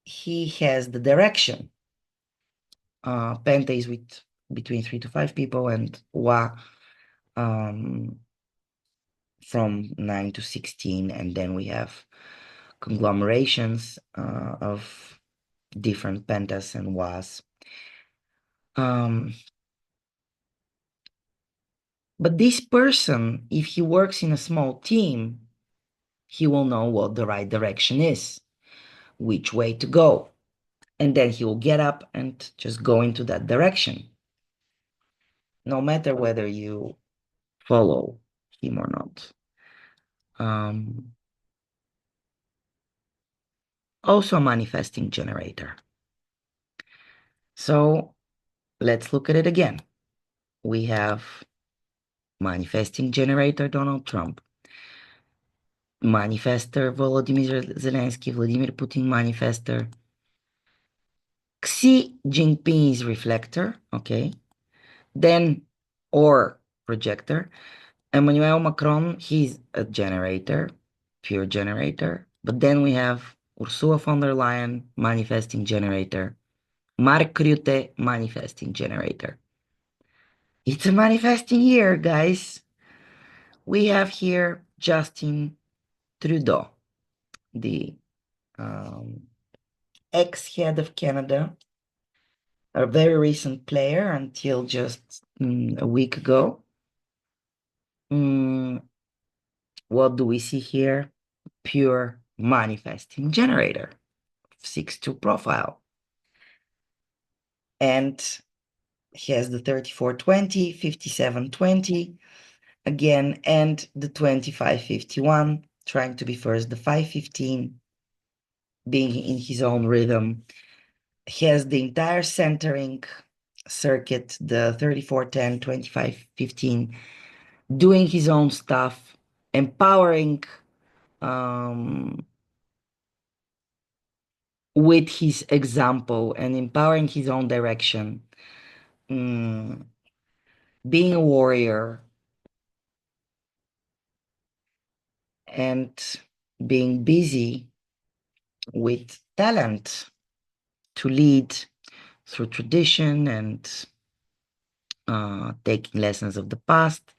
he has the direction. Penta is with between 3 to 5 people, and wa um, from 9 to 16. And then we have conglomerations of different pentas and was. But this person, if he works in a small team, he will know what the right direction is, which way to go. And then he will get up and just go into that direction, no matter whether you follow him or not. Also a manifesting generator. So let's look at it again. We have manifesting generator Donald Trump, manifester Volodymyr Zelensky, Vladimir Putin manifester, Xi Jinping is reflector, okay? Then, or projector. Emmanuel Macron, he's a generator, pure generator. But then we have Ursula von der Leyen, manifesting generator. Mark Rutte, manifesting generator. It's a manifesting year, guys. We have here Justin Trudeau, the ex-head of Canada, a very recent player until just a week ago. What do we see here? Pure manifesting generator, 6-2 profile. And he has the 3420, 5720 again, and the 2551, trying to be first, the 515, being in his own rhythm. He has the entire centering circuit, the 3410, 2515, doing his own stuff, empowering with his example and empowering his own direction, being a warrior and being busy with talent to lead through tradition and taking lessons of the past.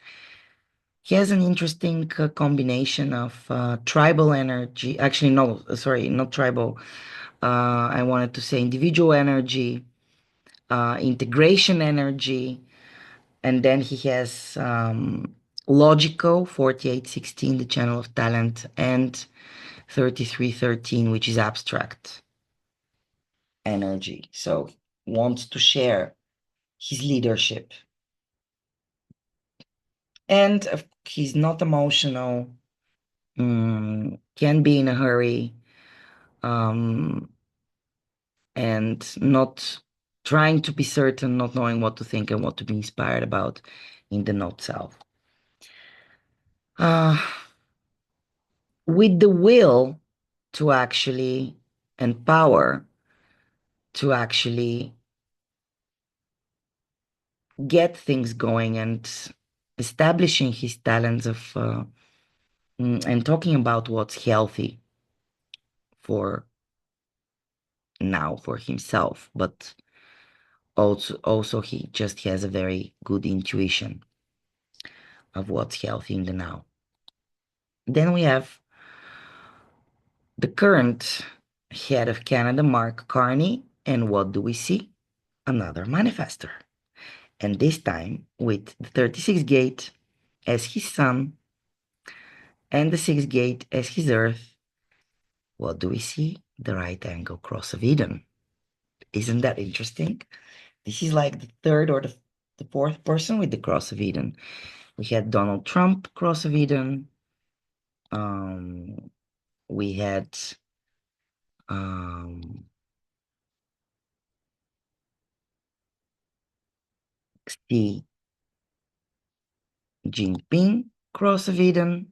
He has an interesting combination of tribal energy. Actually, no, sorry, not tribal. I wanted to say individual energy, integration energy, and then he has logical 4816, the channel of talent, and 3313, which is abstract energy. So wants to share his leadership. And he's not emotional, can be in a hurry, and not trying to be certain, not knowing what to think and what to be inspired about in the note self. With the will to actually, and power to actually get things going and establishing his talents of and talking about what's healthy for now for himself, but also he just has a very good intuition of what's healthy in the now. Then we have the current head of Canada, Mark Carney, and what do we see? Another manifester. And this time with the 36 gate as his sun and the 6 gate as his earth. What do we see? The right angle cross of Eden. Isn't that interesting? This is like the third or the fourth person with the cross of Eden. We had Donald Trump, cross of Eden. We had um, Xi Jinping, cross of Eden.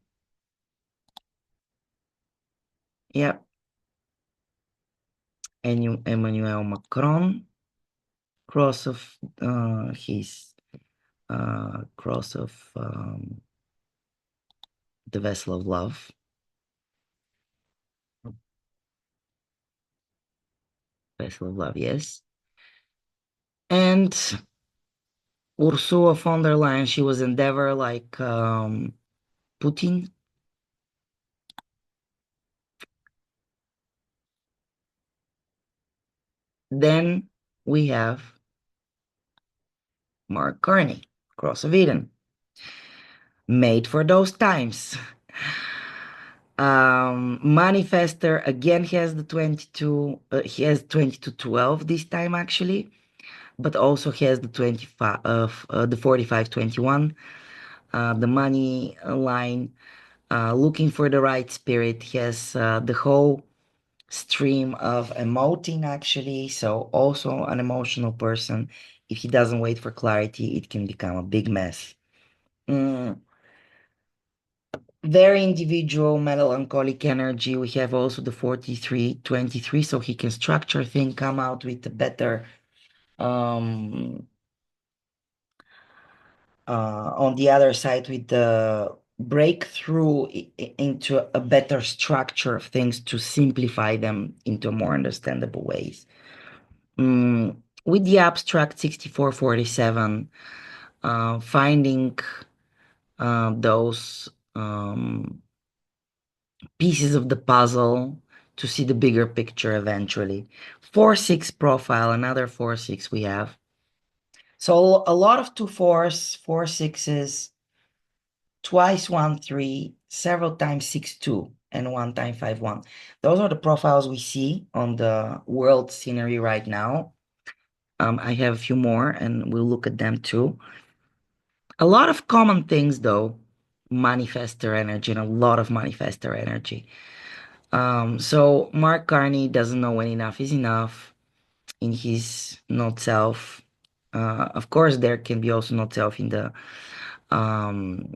Yep. Emmanuel Macron, cross of his cross of the vessel of love. Vessel of love, yes. And Ursula von der Leyen, she was endeavor like Putin. Then we have Mark Carney, Cross of Eden, made for those times. Manifester again has the 22, he has 2212 this time actually, but also has the 25 of the 4521, the money line, looking for the right spirit. He has the whole stream of emoting actually, so also an emotional person. If he doesn't wait for clarity, it can become a big mess. Very individual melancholic energy. We have also the 4323, so he can structure things, come out with a better um on the other side with the breakthrough into a better structure of things to simplify them into more understandable ways. With the abstract 6447, finding those pieces of the puzzle to see the bigger picture eventually. 4-6 profile, another 4-6 we have. So a lot of 2-4s, 4-6s, twice 1-3, several times 6-2, and one time 5-1. Those are the profiles we see on the world scenery right now. I have a few more and we'll look at them too. A lot of common things though, manifester energy and a lot of manifester energy. So Mark Carney doesn't know when enough is enough in his not self. Of course, there can be also not self in the um,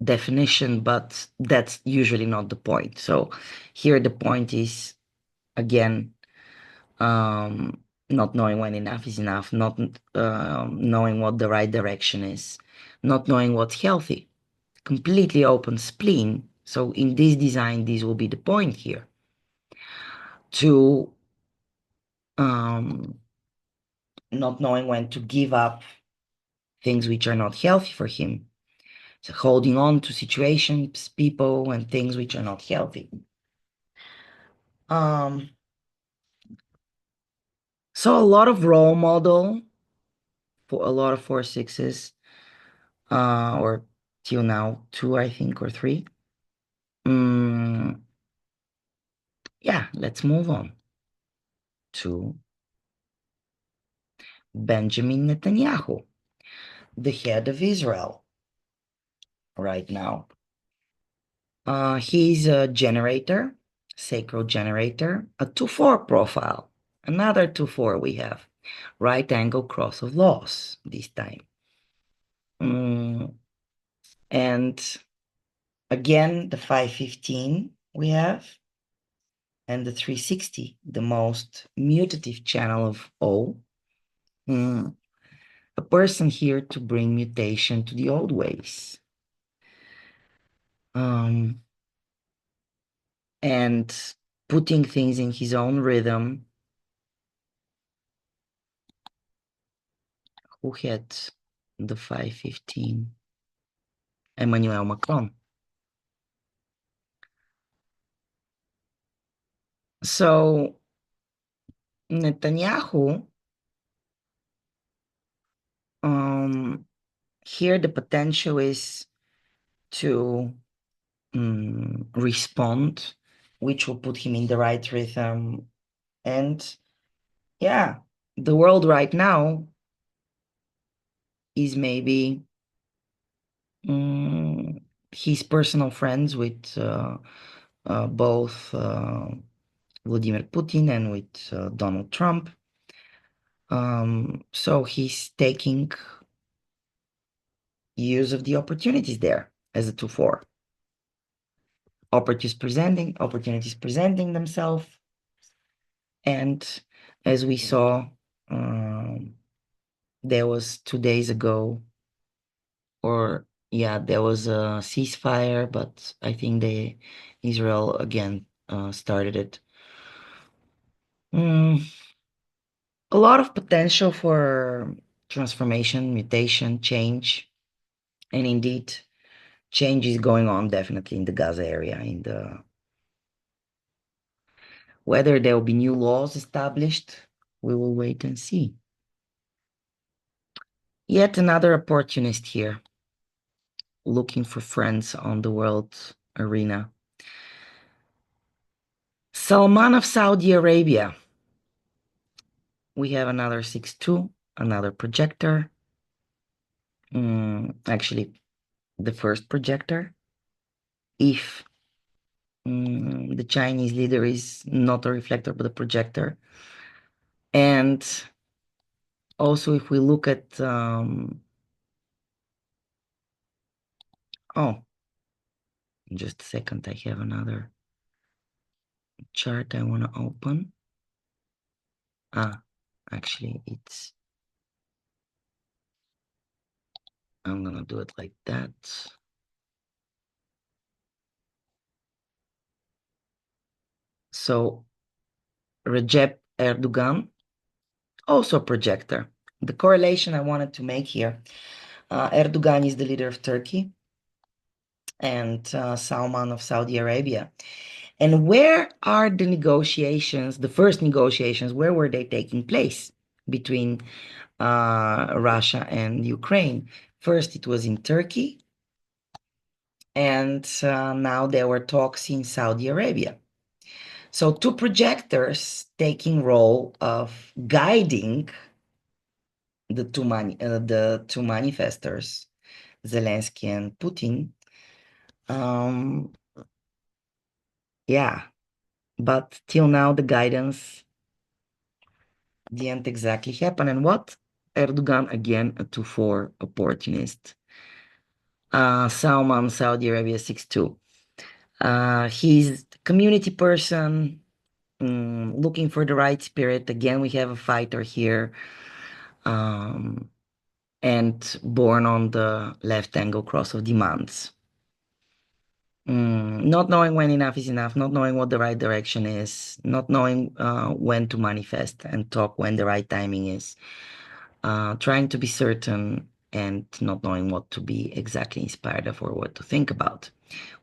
definition, but that's usually not the point. So here the point is again, not knowing when enough is enough, not knowing what the right direction is, not knowing what's healthy, completely open spleen. So in this design, this will be the point here to not knowing when to give up things which are not healthy for him. So holding on to situations, people, and things which are not healthy. Um, so a lot of role model for a lot of 4-6s, or till now 2, I think, or 3. Yeah, let's move on to Benjamin Netanyahu, the head of Israel right now. He's a generator, sacral generator, a 2-4 profile. Another 2-4 we have. Right angle cross of loss this time. And again, the 515 we have. And the 360, the most mutative channel of all. A person here to bring mutation to the old ways. And putting things in his own rhythm. Who had the 515? Emmanuel Macron. So Netanyahu, here the potential is to respond, which will put him in the right rhythm. And yeah, the world right now is maybe mm, his personal friends with both Vladimir Putin and with Donald Trump. So he's taking use of the opportunities there as a 2-4. Opportunities presenting themselves. And as we saw, there was 2 days ago, or yeah, there was a ceasefire, but I think Israel again started it. A lot of potential for transformation, mutation, change, and indeed, change is going on definitely in the Gaza area. Whether there will be new laws established, we will wait and see. Yet another opportunist here, looking for friends on the world arena. Salman of Saudi Arabia. We have another 6-2, another projector. Actually, the first projector. If the Chinese leader is not a reflector but a projector. And also, if we look at oh, just a second, I have another chart I want to open. Actually, I'm gonna do it like that. So Recep Erdogan, also a projector. The correlation I wanted to make here, Erdogan is the leader of Turkey and Salman of Saudi Arabia. And where are the negotiations, the first negotiations, where were they taking place between Russia and Ukraine? First, it was in Turkey, and now there were talks in Saudi Arabia. So two projectors taking role of guiding the two manifestors, Zelensky and Putin. Yeah, but till now the guidance didn't exactly happen. And what? Erdogan again a 2-4 opportunist. Salman, Saudi Arabia 6-2. He's community person, looking for the right spirit. Again, we have a fighter here. And born on the left angle cross of demands. Not knowing when enough is enough, not knowing what the right direction is, not knowing when to manifest and talk when the right timing is, trying to be certain and not knowing what to be exactly inspired of or what to think about.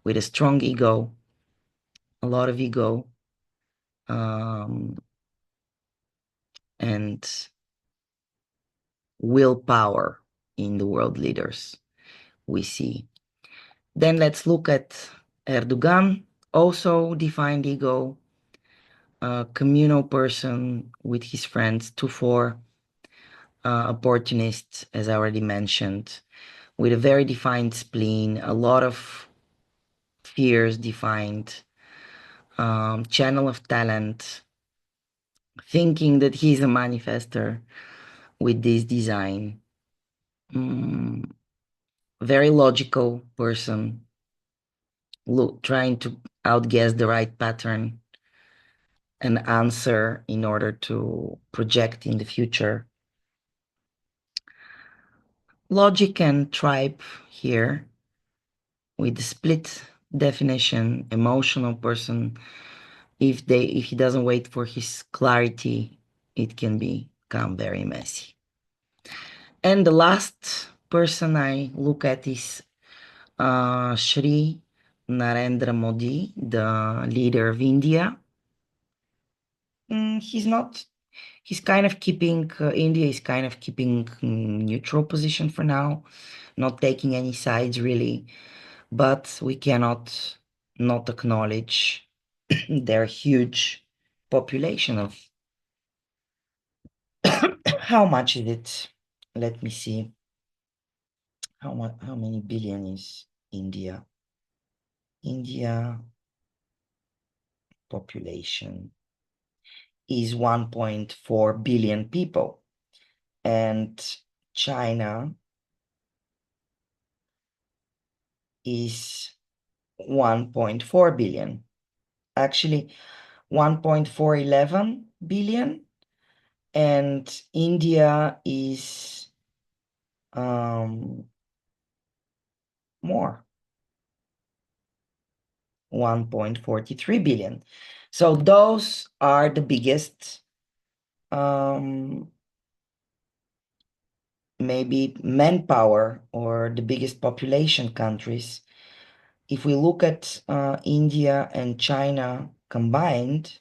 With a strong ego, a lot of ego, and willpower in the world leaders we see. Then let's look at Erdogan, also defined ego, a communal person with his friends, 2-4, opportunist, as I already mentioned, with a very defined spleen, a lot of fears defined, channel of talent, thinking that he's a manifester with this design. Very logical person, trying to outguess the right pattern and answer in order to project in the future. Logic and tribe here with the split definition, emotional person. If he doesn't wait for his clarity, it can become very messy. And the last person I look at is Shri Narendra Modi, the leader of India. He's kind of keeping, India is kind of keeping neutral position for now, not taking any sides really, but we cannot not acknowledge their huge population of How much is it? Let me see. How many billion is India? India population is 1.4 billion people, and China is 1.4 billion. Actually, 1.411 billion, and India is more, 1.43 billion. So those are the biggest, maybe manpower or the biggest population countries. If we look at India and China combined,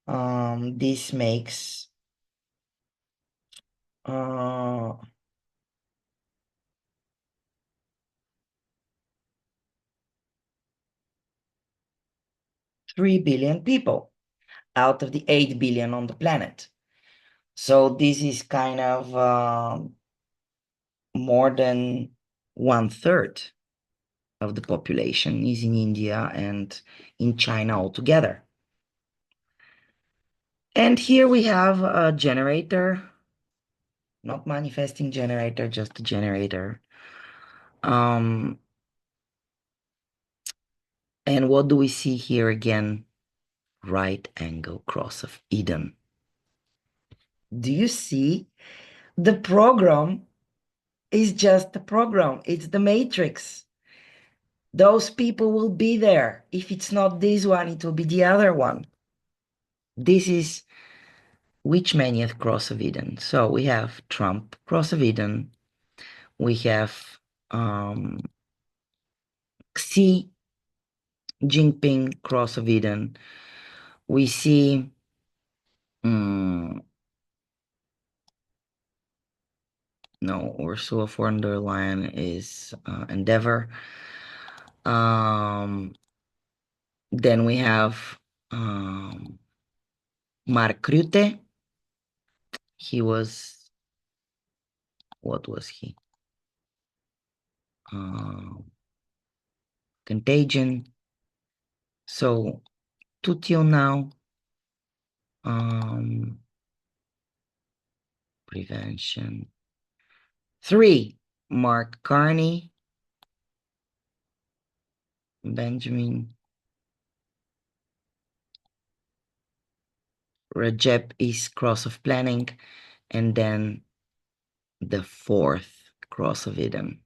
this makes 3 billion people out of the 8 billion on the planet. So this is kind of more than 1/3 of the population is in India and in China altogether. And here we have a generator, not manifesting generator, just a generator. And what do we see here again? Right angle cross of Eden. Do you see? The program is just the program. It's the matrix. Those people will be there. If it's not this one, it will be the other one. This is which maniac cross of Eden. So we have Trump cross of Eden. We have Xi Jinping cross of Eden. We see no, Ursula von der Leyen is Endeavor. Then we have Mark Rutte. He was, what was he? Contagion. So, two till now, prevention. 3, Mark Carney, Benjamin. Rajab is cross of planning, and then the 4th cross of Eden.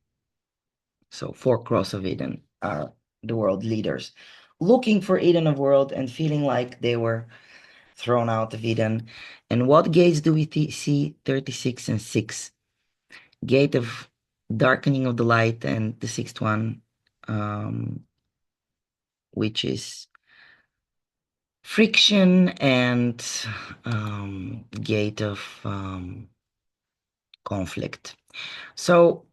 So 4 cross of Eden are the world leaders looking for Eden of world and feeling like they were thrown out of Eden. And what gates do we see? 36 and 6. Gate of darkening of the light, and the 6th one, which is friction, and gate of conflict. So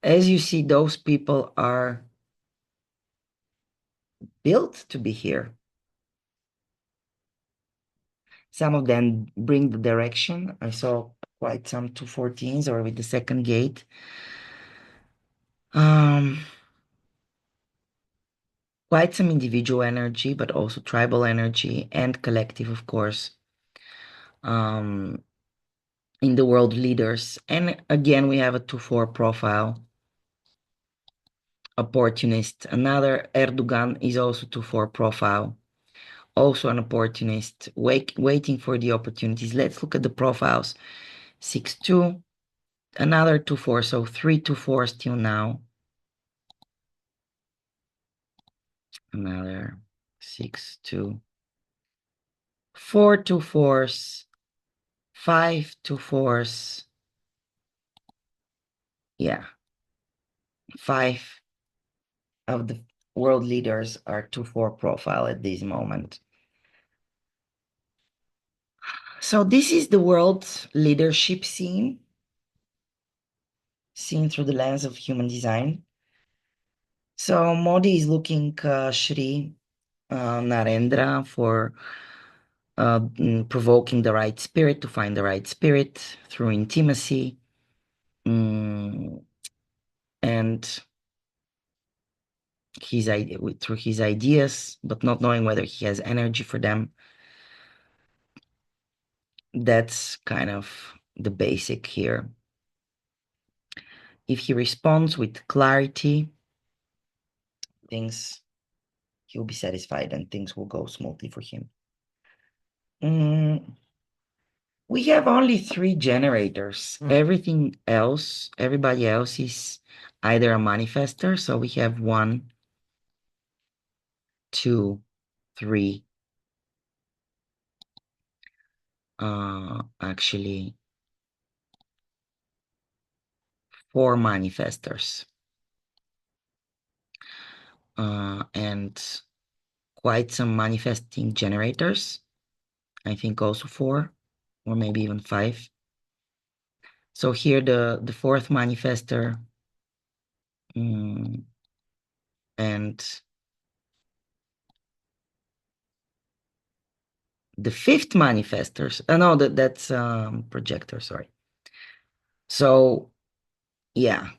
as you see, those people are built to be here. Some of them bring the direction. I saw quite some 214s or with the 2nd gate. Quite some individual energy, but also tribal energy and collective, of course, in the world leaders. And again, we have a 2-4 profile. Opportunist. Another Erdogan is also 2-4 profile. Also an opportunist, waiting for the opportunities. Let's look at the profiles. 6-2, another 2-4, so 3 2-4s till now. Another 6-2, 4 2-4s, 5 2-4s. Yeah, 5 of the world leaders are 2-4 profile at this moment. So this is the world leadership scene, seen through the lens of human design. So Modi is looking Shri Narendra for provoking the right spirit to find the right spirit through intimacy, and through his ideas, but not knowing whether he has energy for them. That's kind of the basic here. If he responds with clarity, he'll be satisfied and things will go smoothly for him. We have only 3 generators. Everybody else is either a manifester. So we have 1, 2, 3. Actually, 4 manifestors. And quite some manifesting generators. I think also 4, or maybe even 5. So here the 4th manifestor, and the 5th manifestors. No, that's projector. Sorry. So yeah,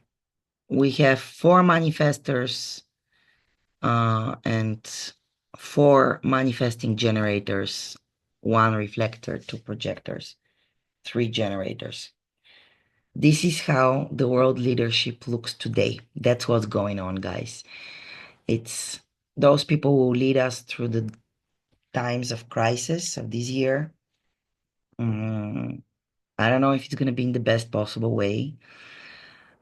we have 4 manifestors and 4 manifesting generators, 1 reflector, 2 projectors, 3 generators. This is how the world leadership looks today. That's what's going on, guys. It's those people who lead us through the times of crisis of this year. I don't know if it's going to be in the best possible way.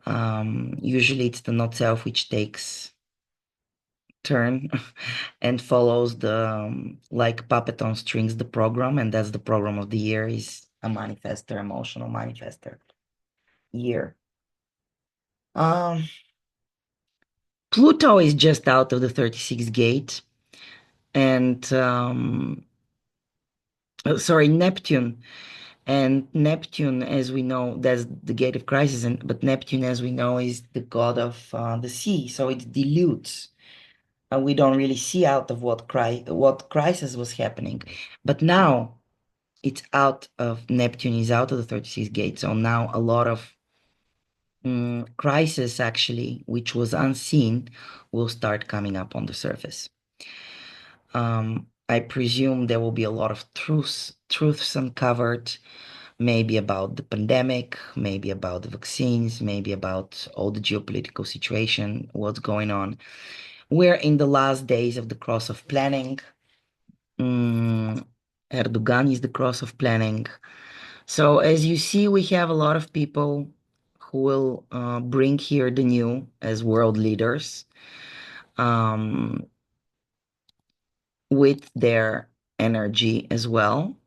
Usually it's the not self which takes turn and follows the like puppet on strings the program, and that's the program of the year is a manifester, emotional manifester year. Pluto is just out of the 36 gate, and sorry, Neptune. And Neptune, as we know, that's the gate of crisis, but Neptune, as we know, is the god of the sea, so it dilutes, and we don't really see out of what crisis was happening. But now it's out of Neptune is out of the 36 gate, so now a lot of crisis actually, which was unseen, will start coming up on the surface. I presume there will be a lot of truths uncovered, maybe about the pandemic, maybe about the vaccines, maybe about all the geopolitical situation, what's going on. We're in the last days of the cross of planning. Erdogan is the cross of planning. So as you see, we have a lot of people who will bring here the new as world leaders with their energy as well,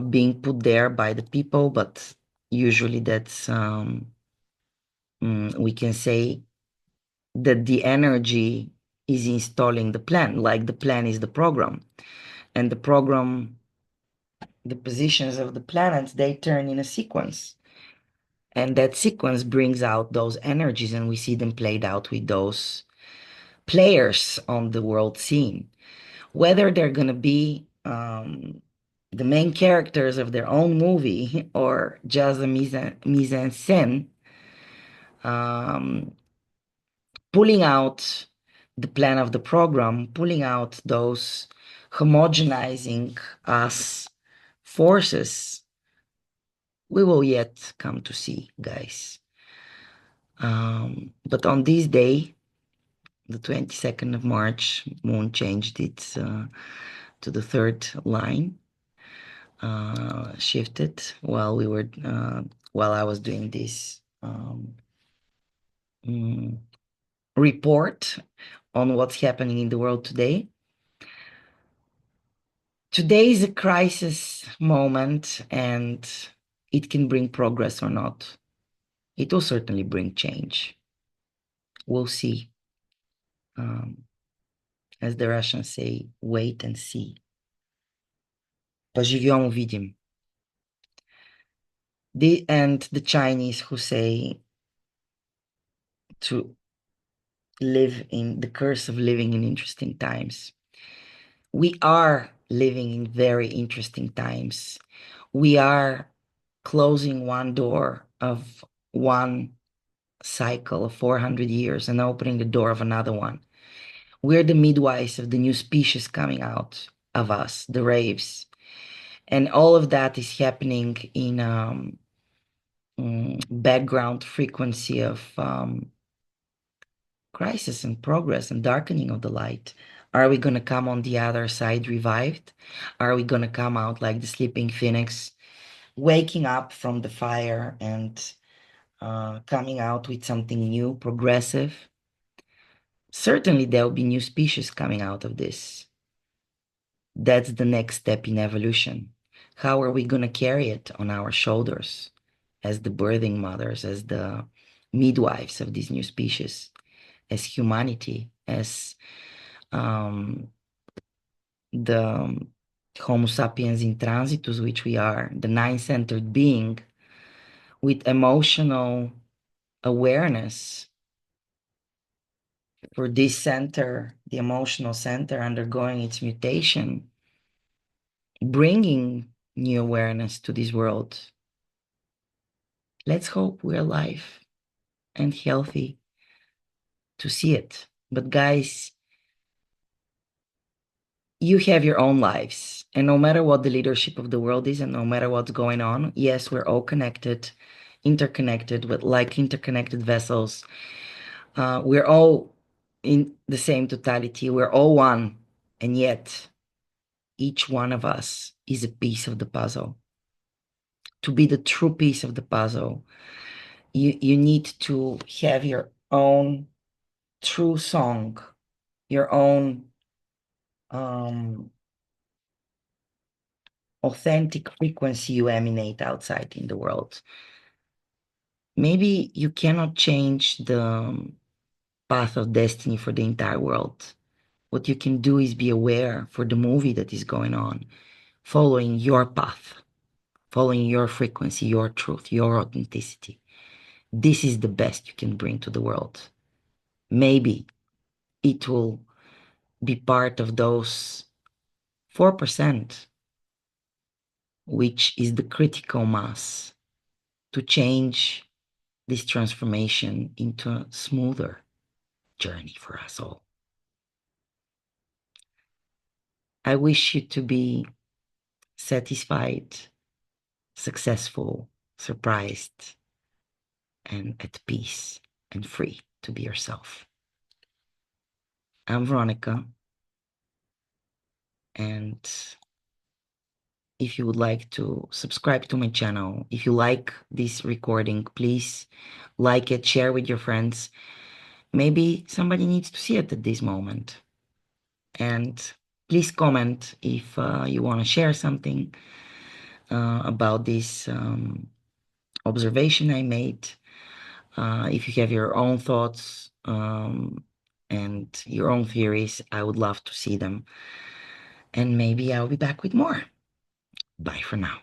being put there by the people, but usually that's we can say that the energy is installing the plan, like the plan is the program, and the program, the positions of the planets, they turn in a sequence, and that sequence brings out those energies, and we see them played out with those players on the world scene, whether they're going to be the main characters of their own movie or just a mise-en-scène, pulling out the plan of the program, pulling out those homogenizing us forces, we will yet come to see, guys. But on this day, the 22nd of March, Moon changed its to the 3rd line, shifted while I was doing this report on what's happening in the world today. Today is a crisis moment, and it can bring progress or not. It will certainly bring change. We'll see. As the Russians say, wait and see. Поживем, увидим. And the Chinese who say to live in the curse of living in interesting times. We are living in very interesting times. We are closing one door of one cycle of 400 years and opening the door of another one. We're the midwives of the new species coming out of us, the raves. And all of that is happening in background frequency of crisis and progress and darkening of the light. Are we going to come on the other side revived? Are we going to come out like the sleeping phoenix, waking up from the fire and coming out with something new, progressive? Certainly, there will be new species coming out of this. That's the next step in evolution. How are we going to carry it on our shoulders as the birthing mothers, as the midwives of these new species, as humanity, as the Homo sapiens in transitus, which we are, the nine-centered being with emotional awareness for this center, the emotional center undergoing its mutation, bringing new awareness to this world. Let's hope we're alive and healthy to see it. But guys, you have your own lives. And no matter what the leadership of the world is, and no matter what's going on, yes, we're all connected, interconnected, but like interconnected vessels. We're all in the same totality. We're all one. And yet, each one of us is a piece of the puzzle. To be the true piece of the puzzle, you need to have your own true song, your own authentic frequency you emanate outside in the world. Maybe you cannot change the path of destiny for the entire world. What you can do is be aware for the movie that is going on, following your path, following your frequency, your truth, your authenticity. This is the best you can bring to the world. Maybe it will be part of those 4%, which is the critical mass to change this transformation into a smoother journey for us all. I wish you to be satisfied, successful, surprised, and at peace and free to be yourself. I'm Veronica, and if you would like to subscribe to my channel, if you like this recording, please like it, share with your friends. Maybe somebody needs to see it at this moment. And please comment if you want to share something about this observation I made. If you have your own thoughts and your own theories, I would love to see them. And maybe I'll be back with more. Bye for now.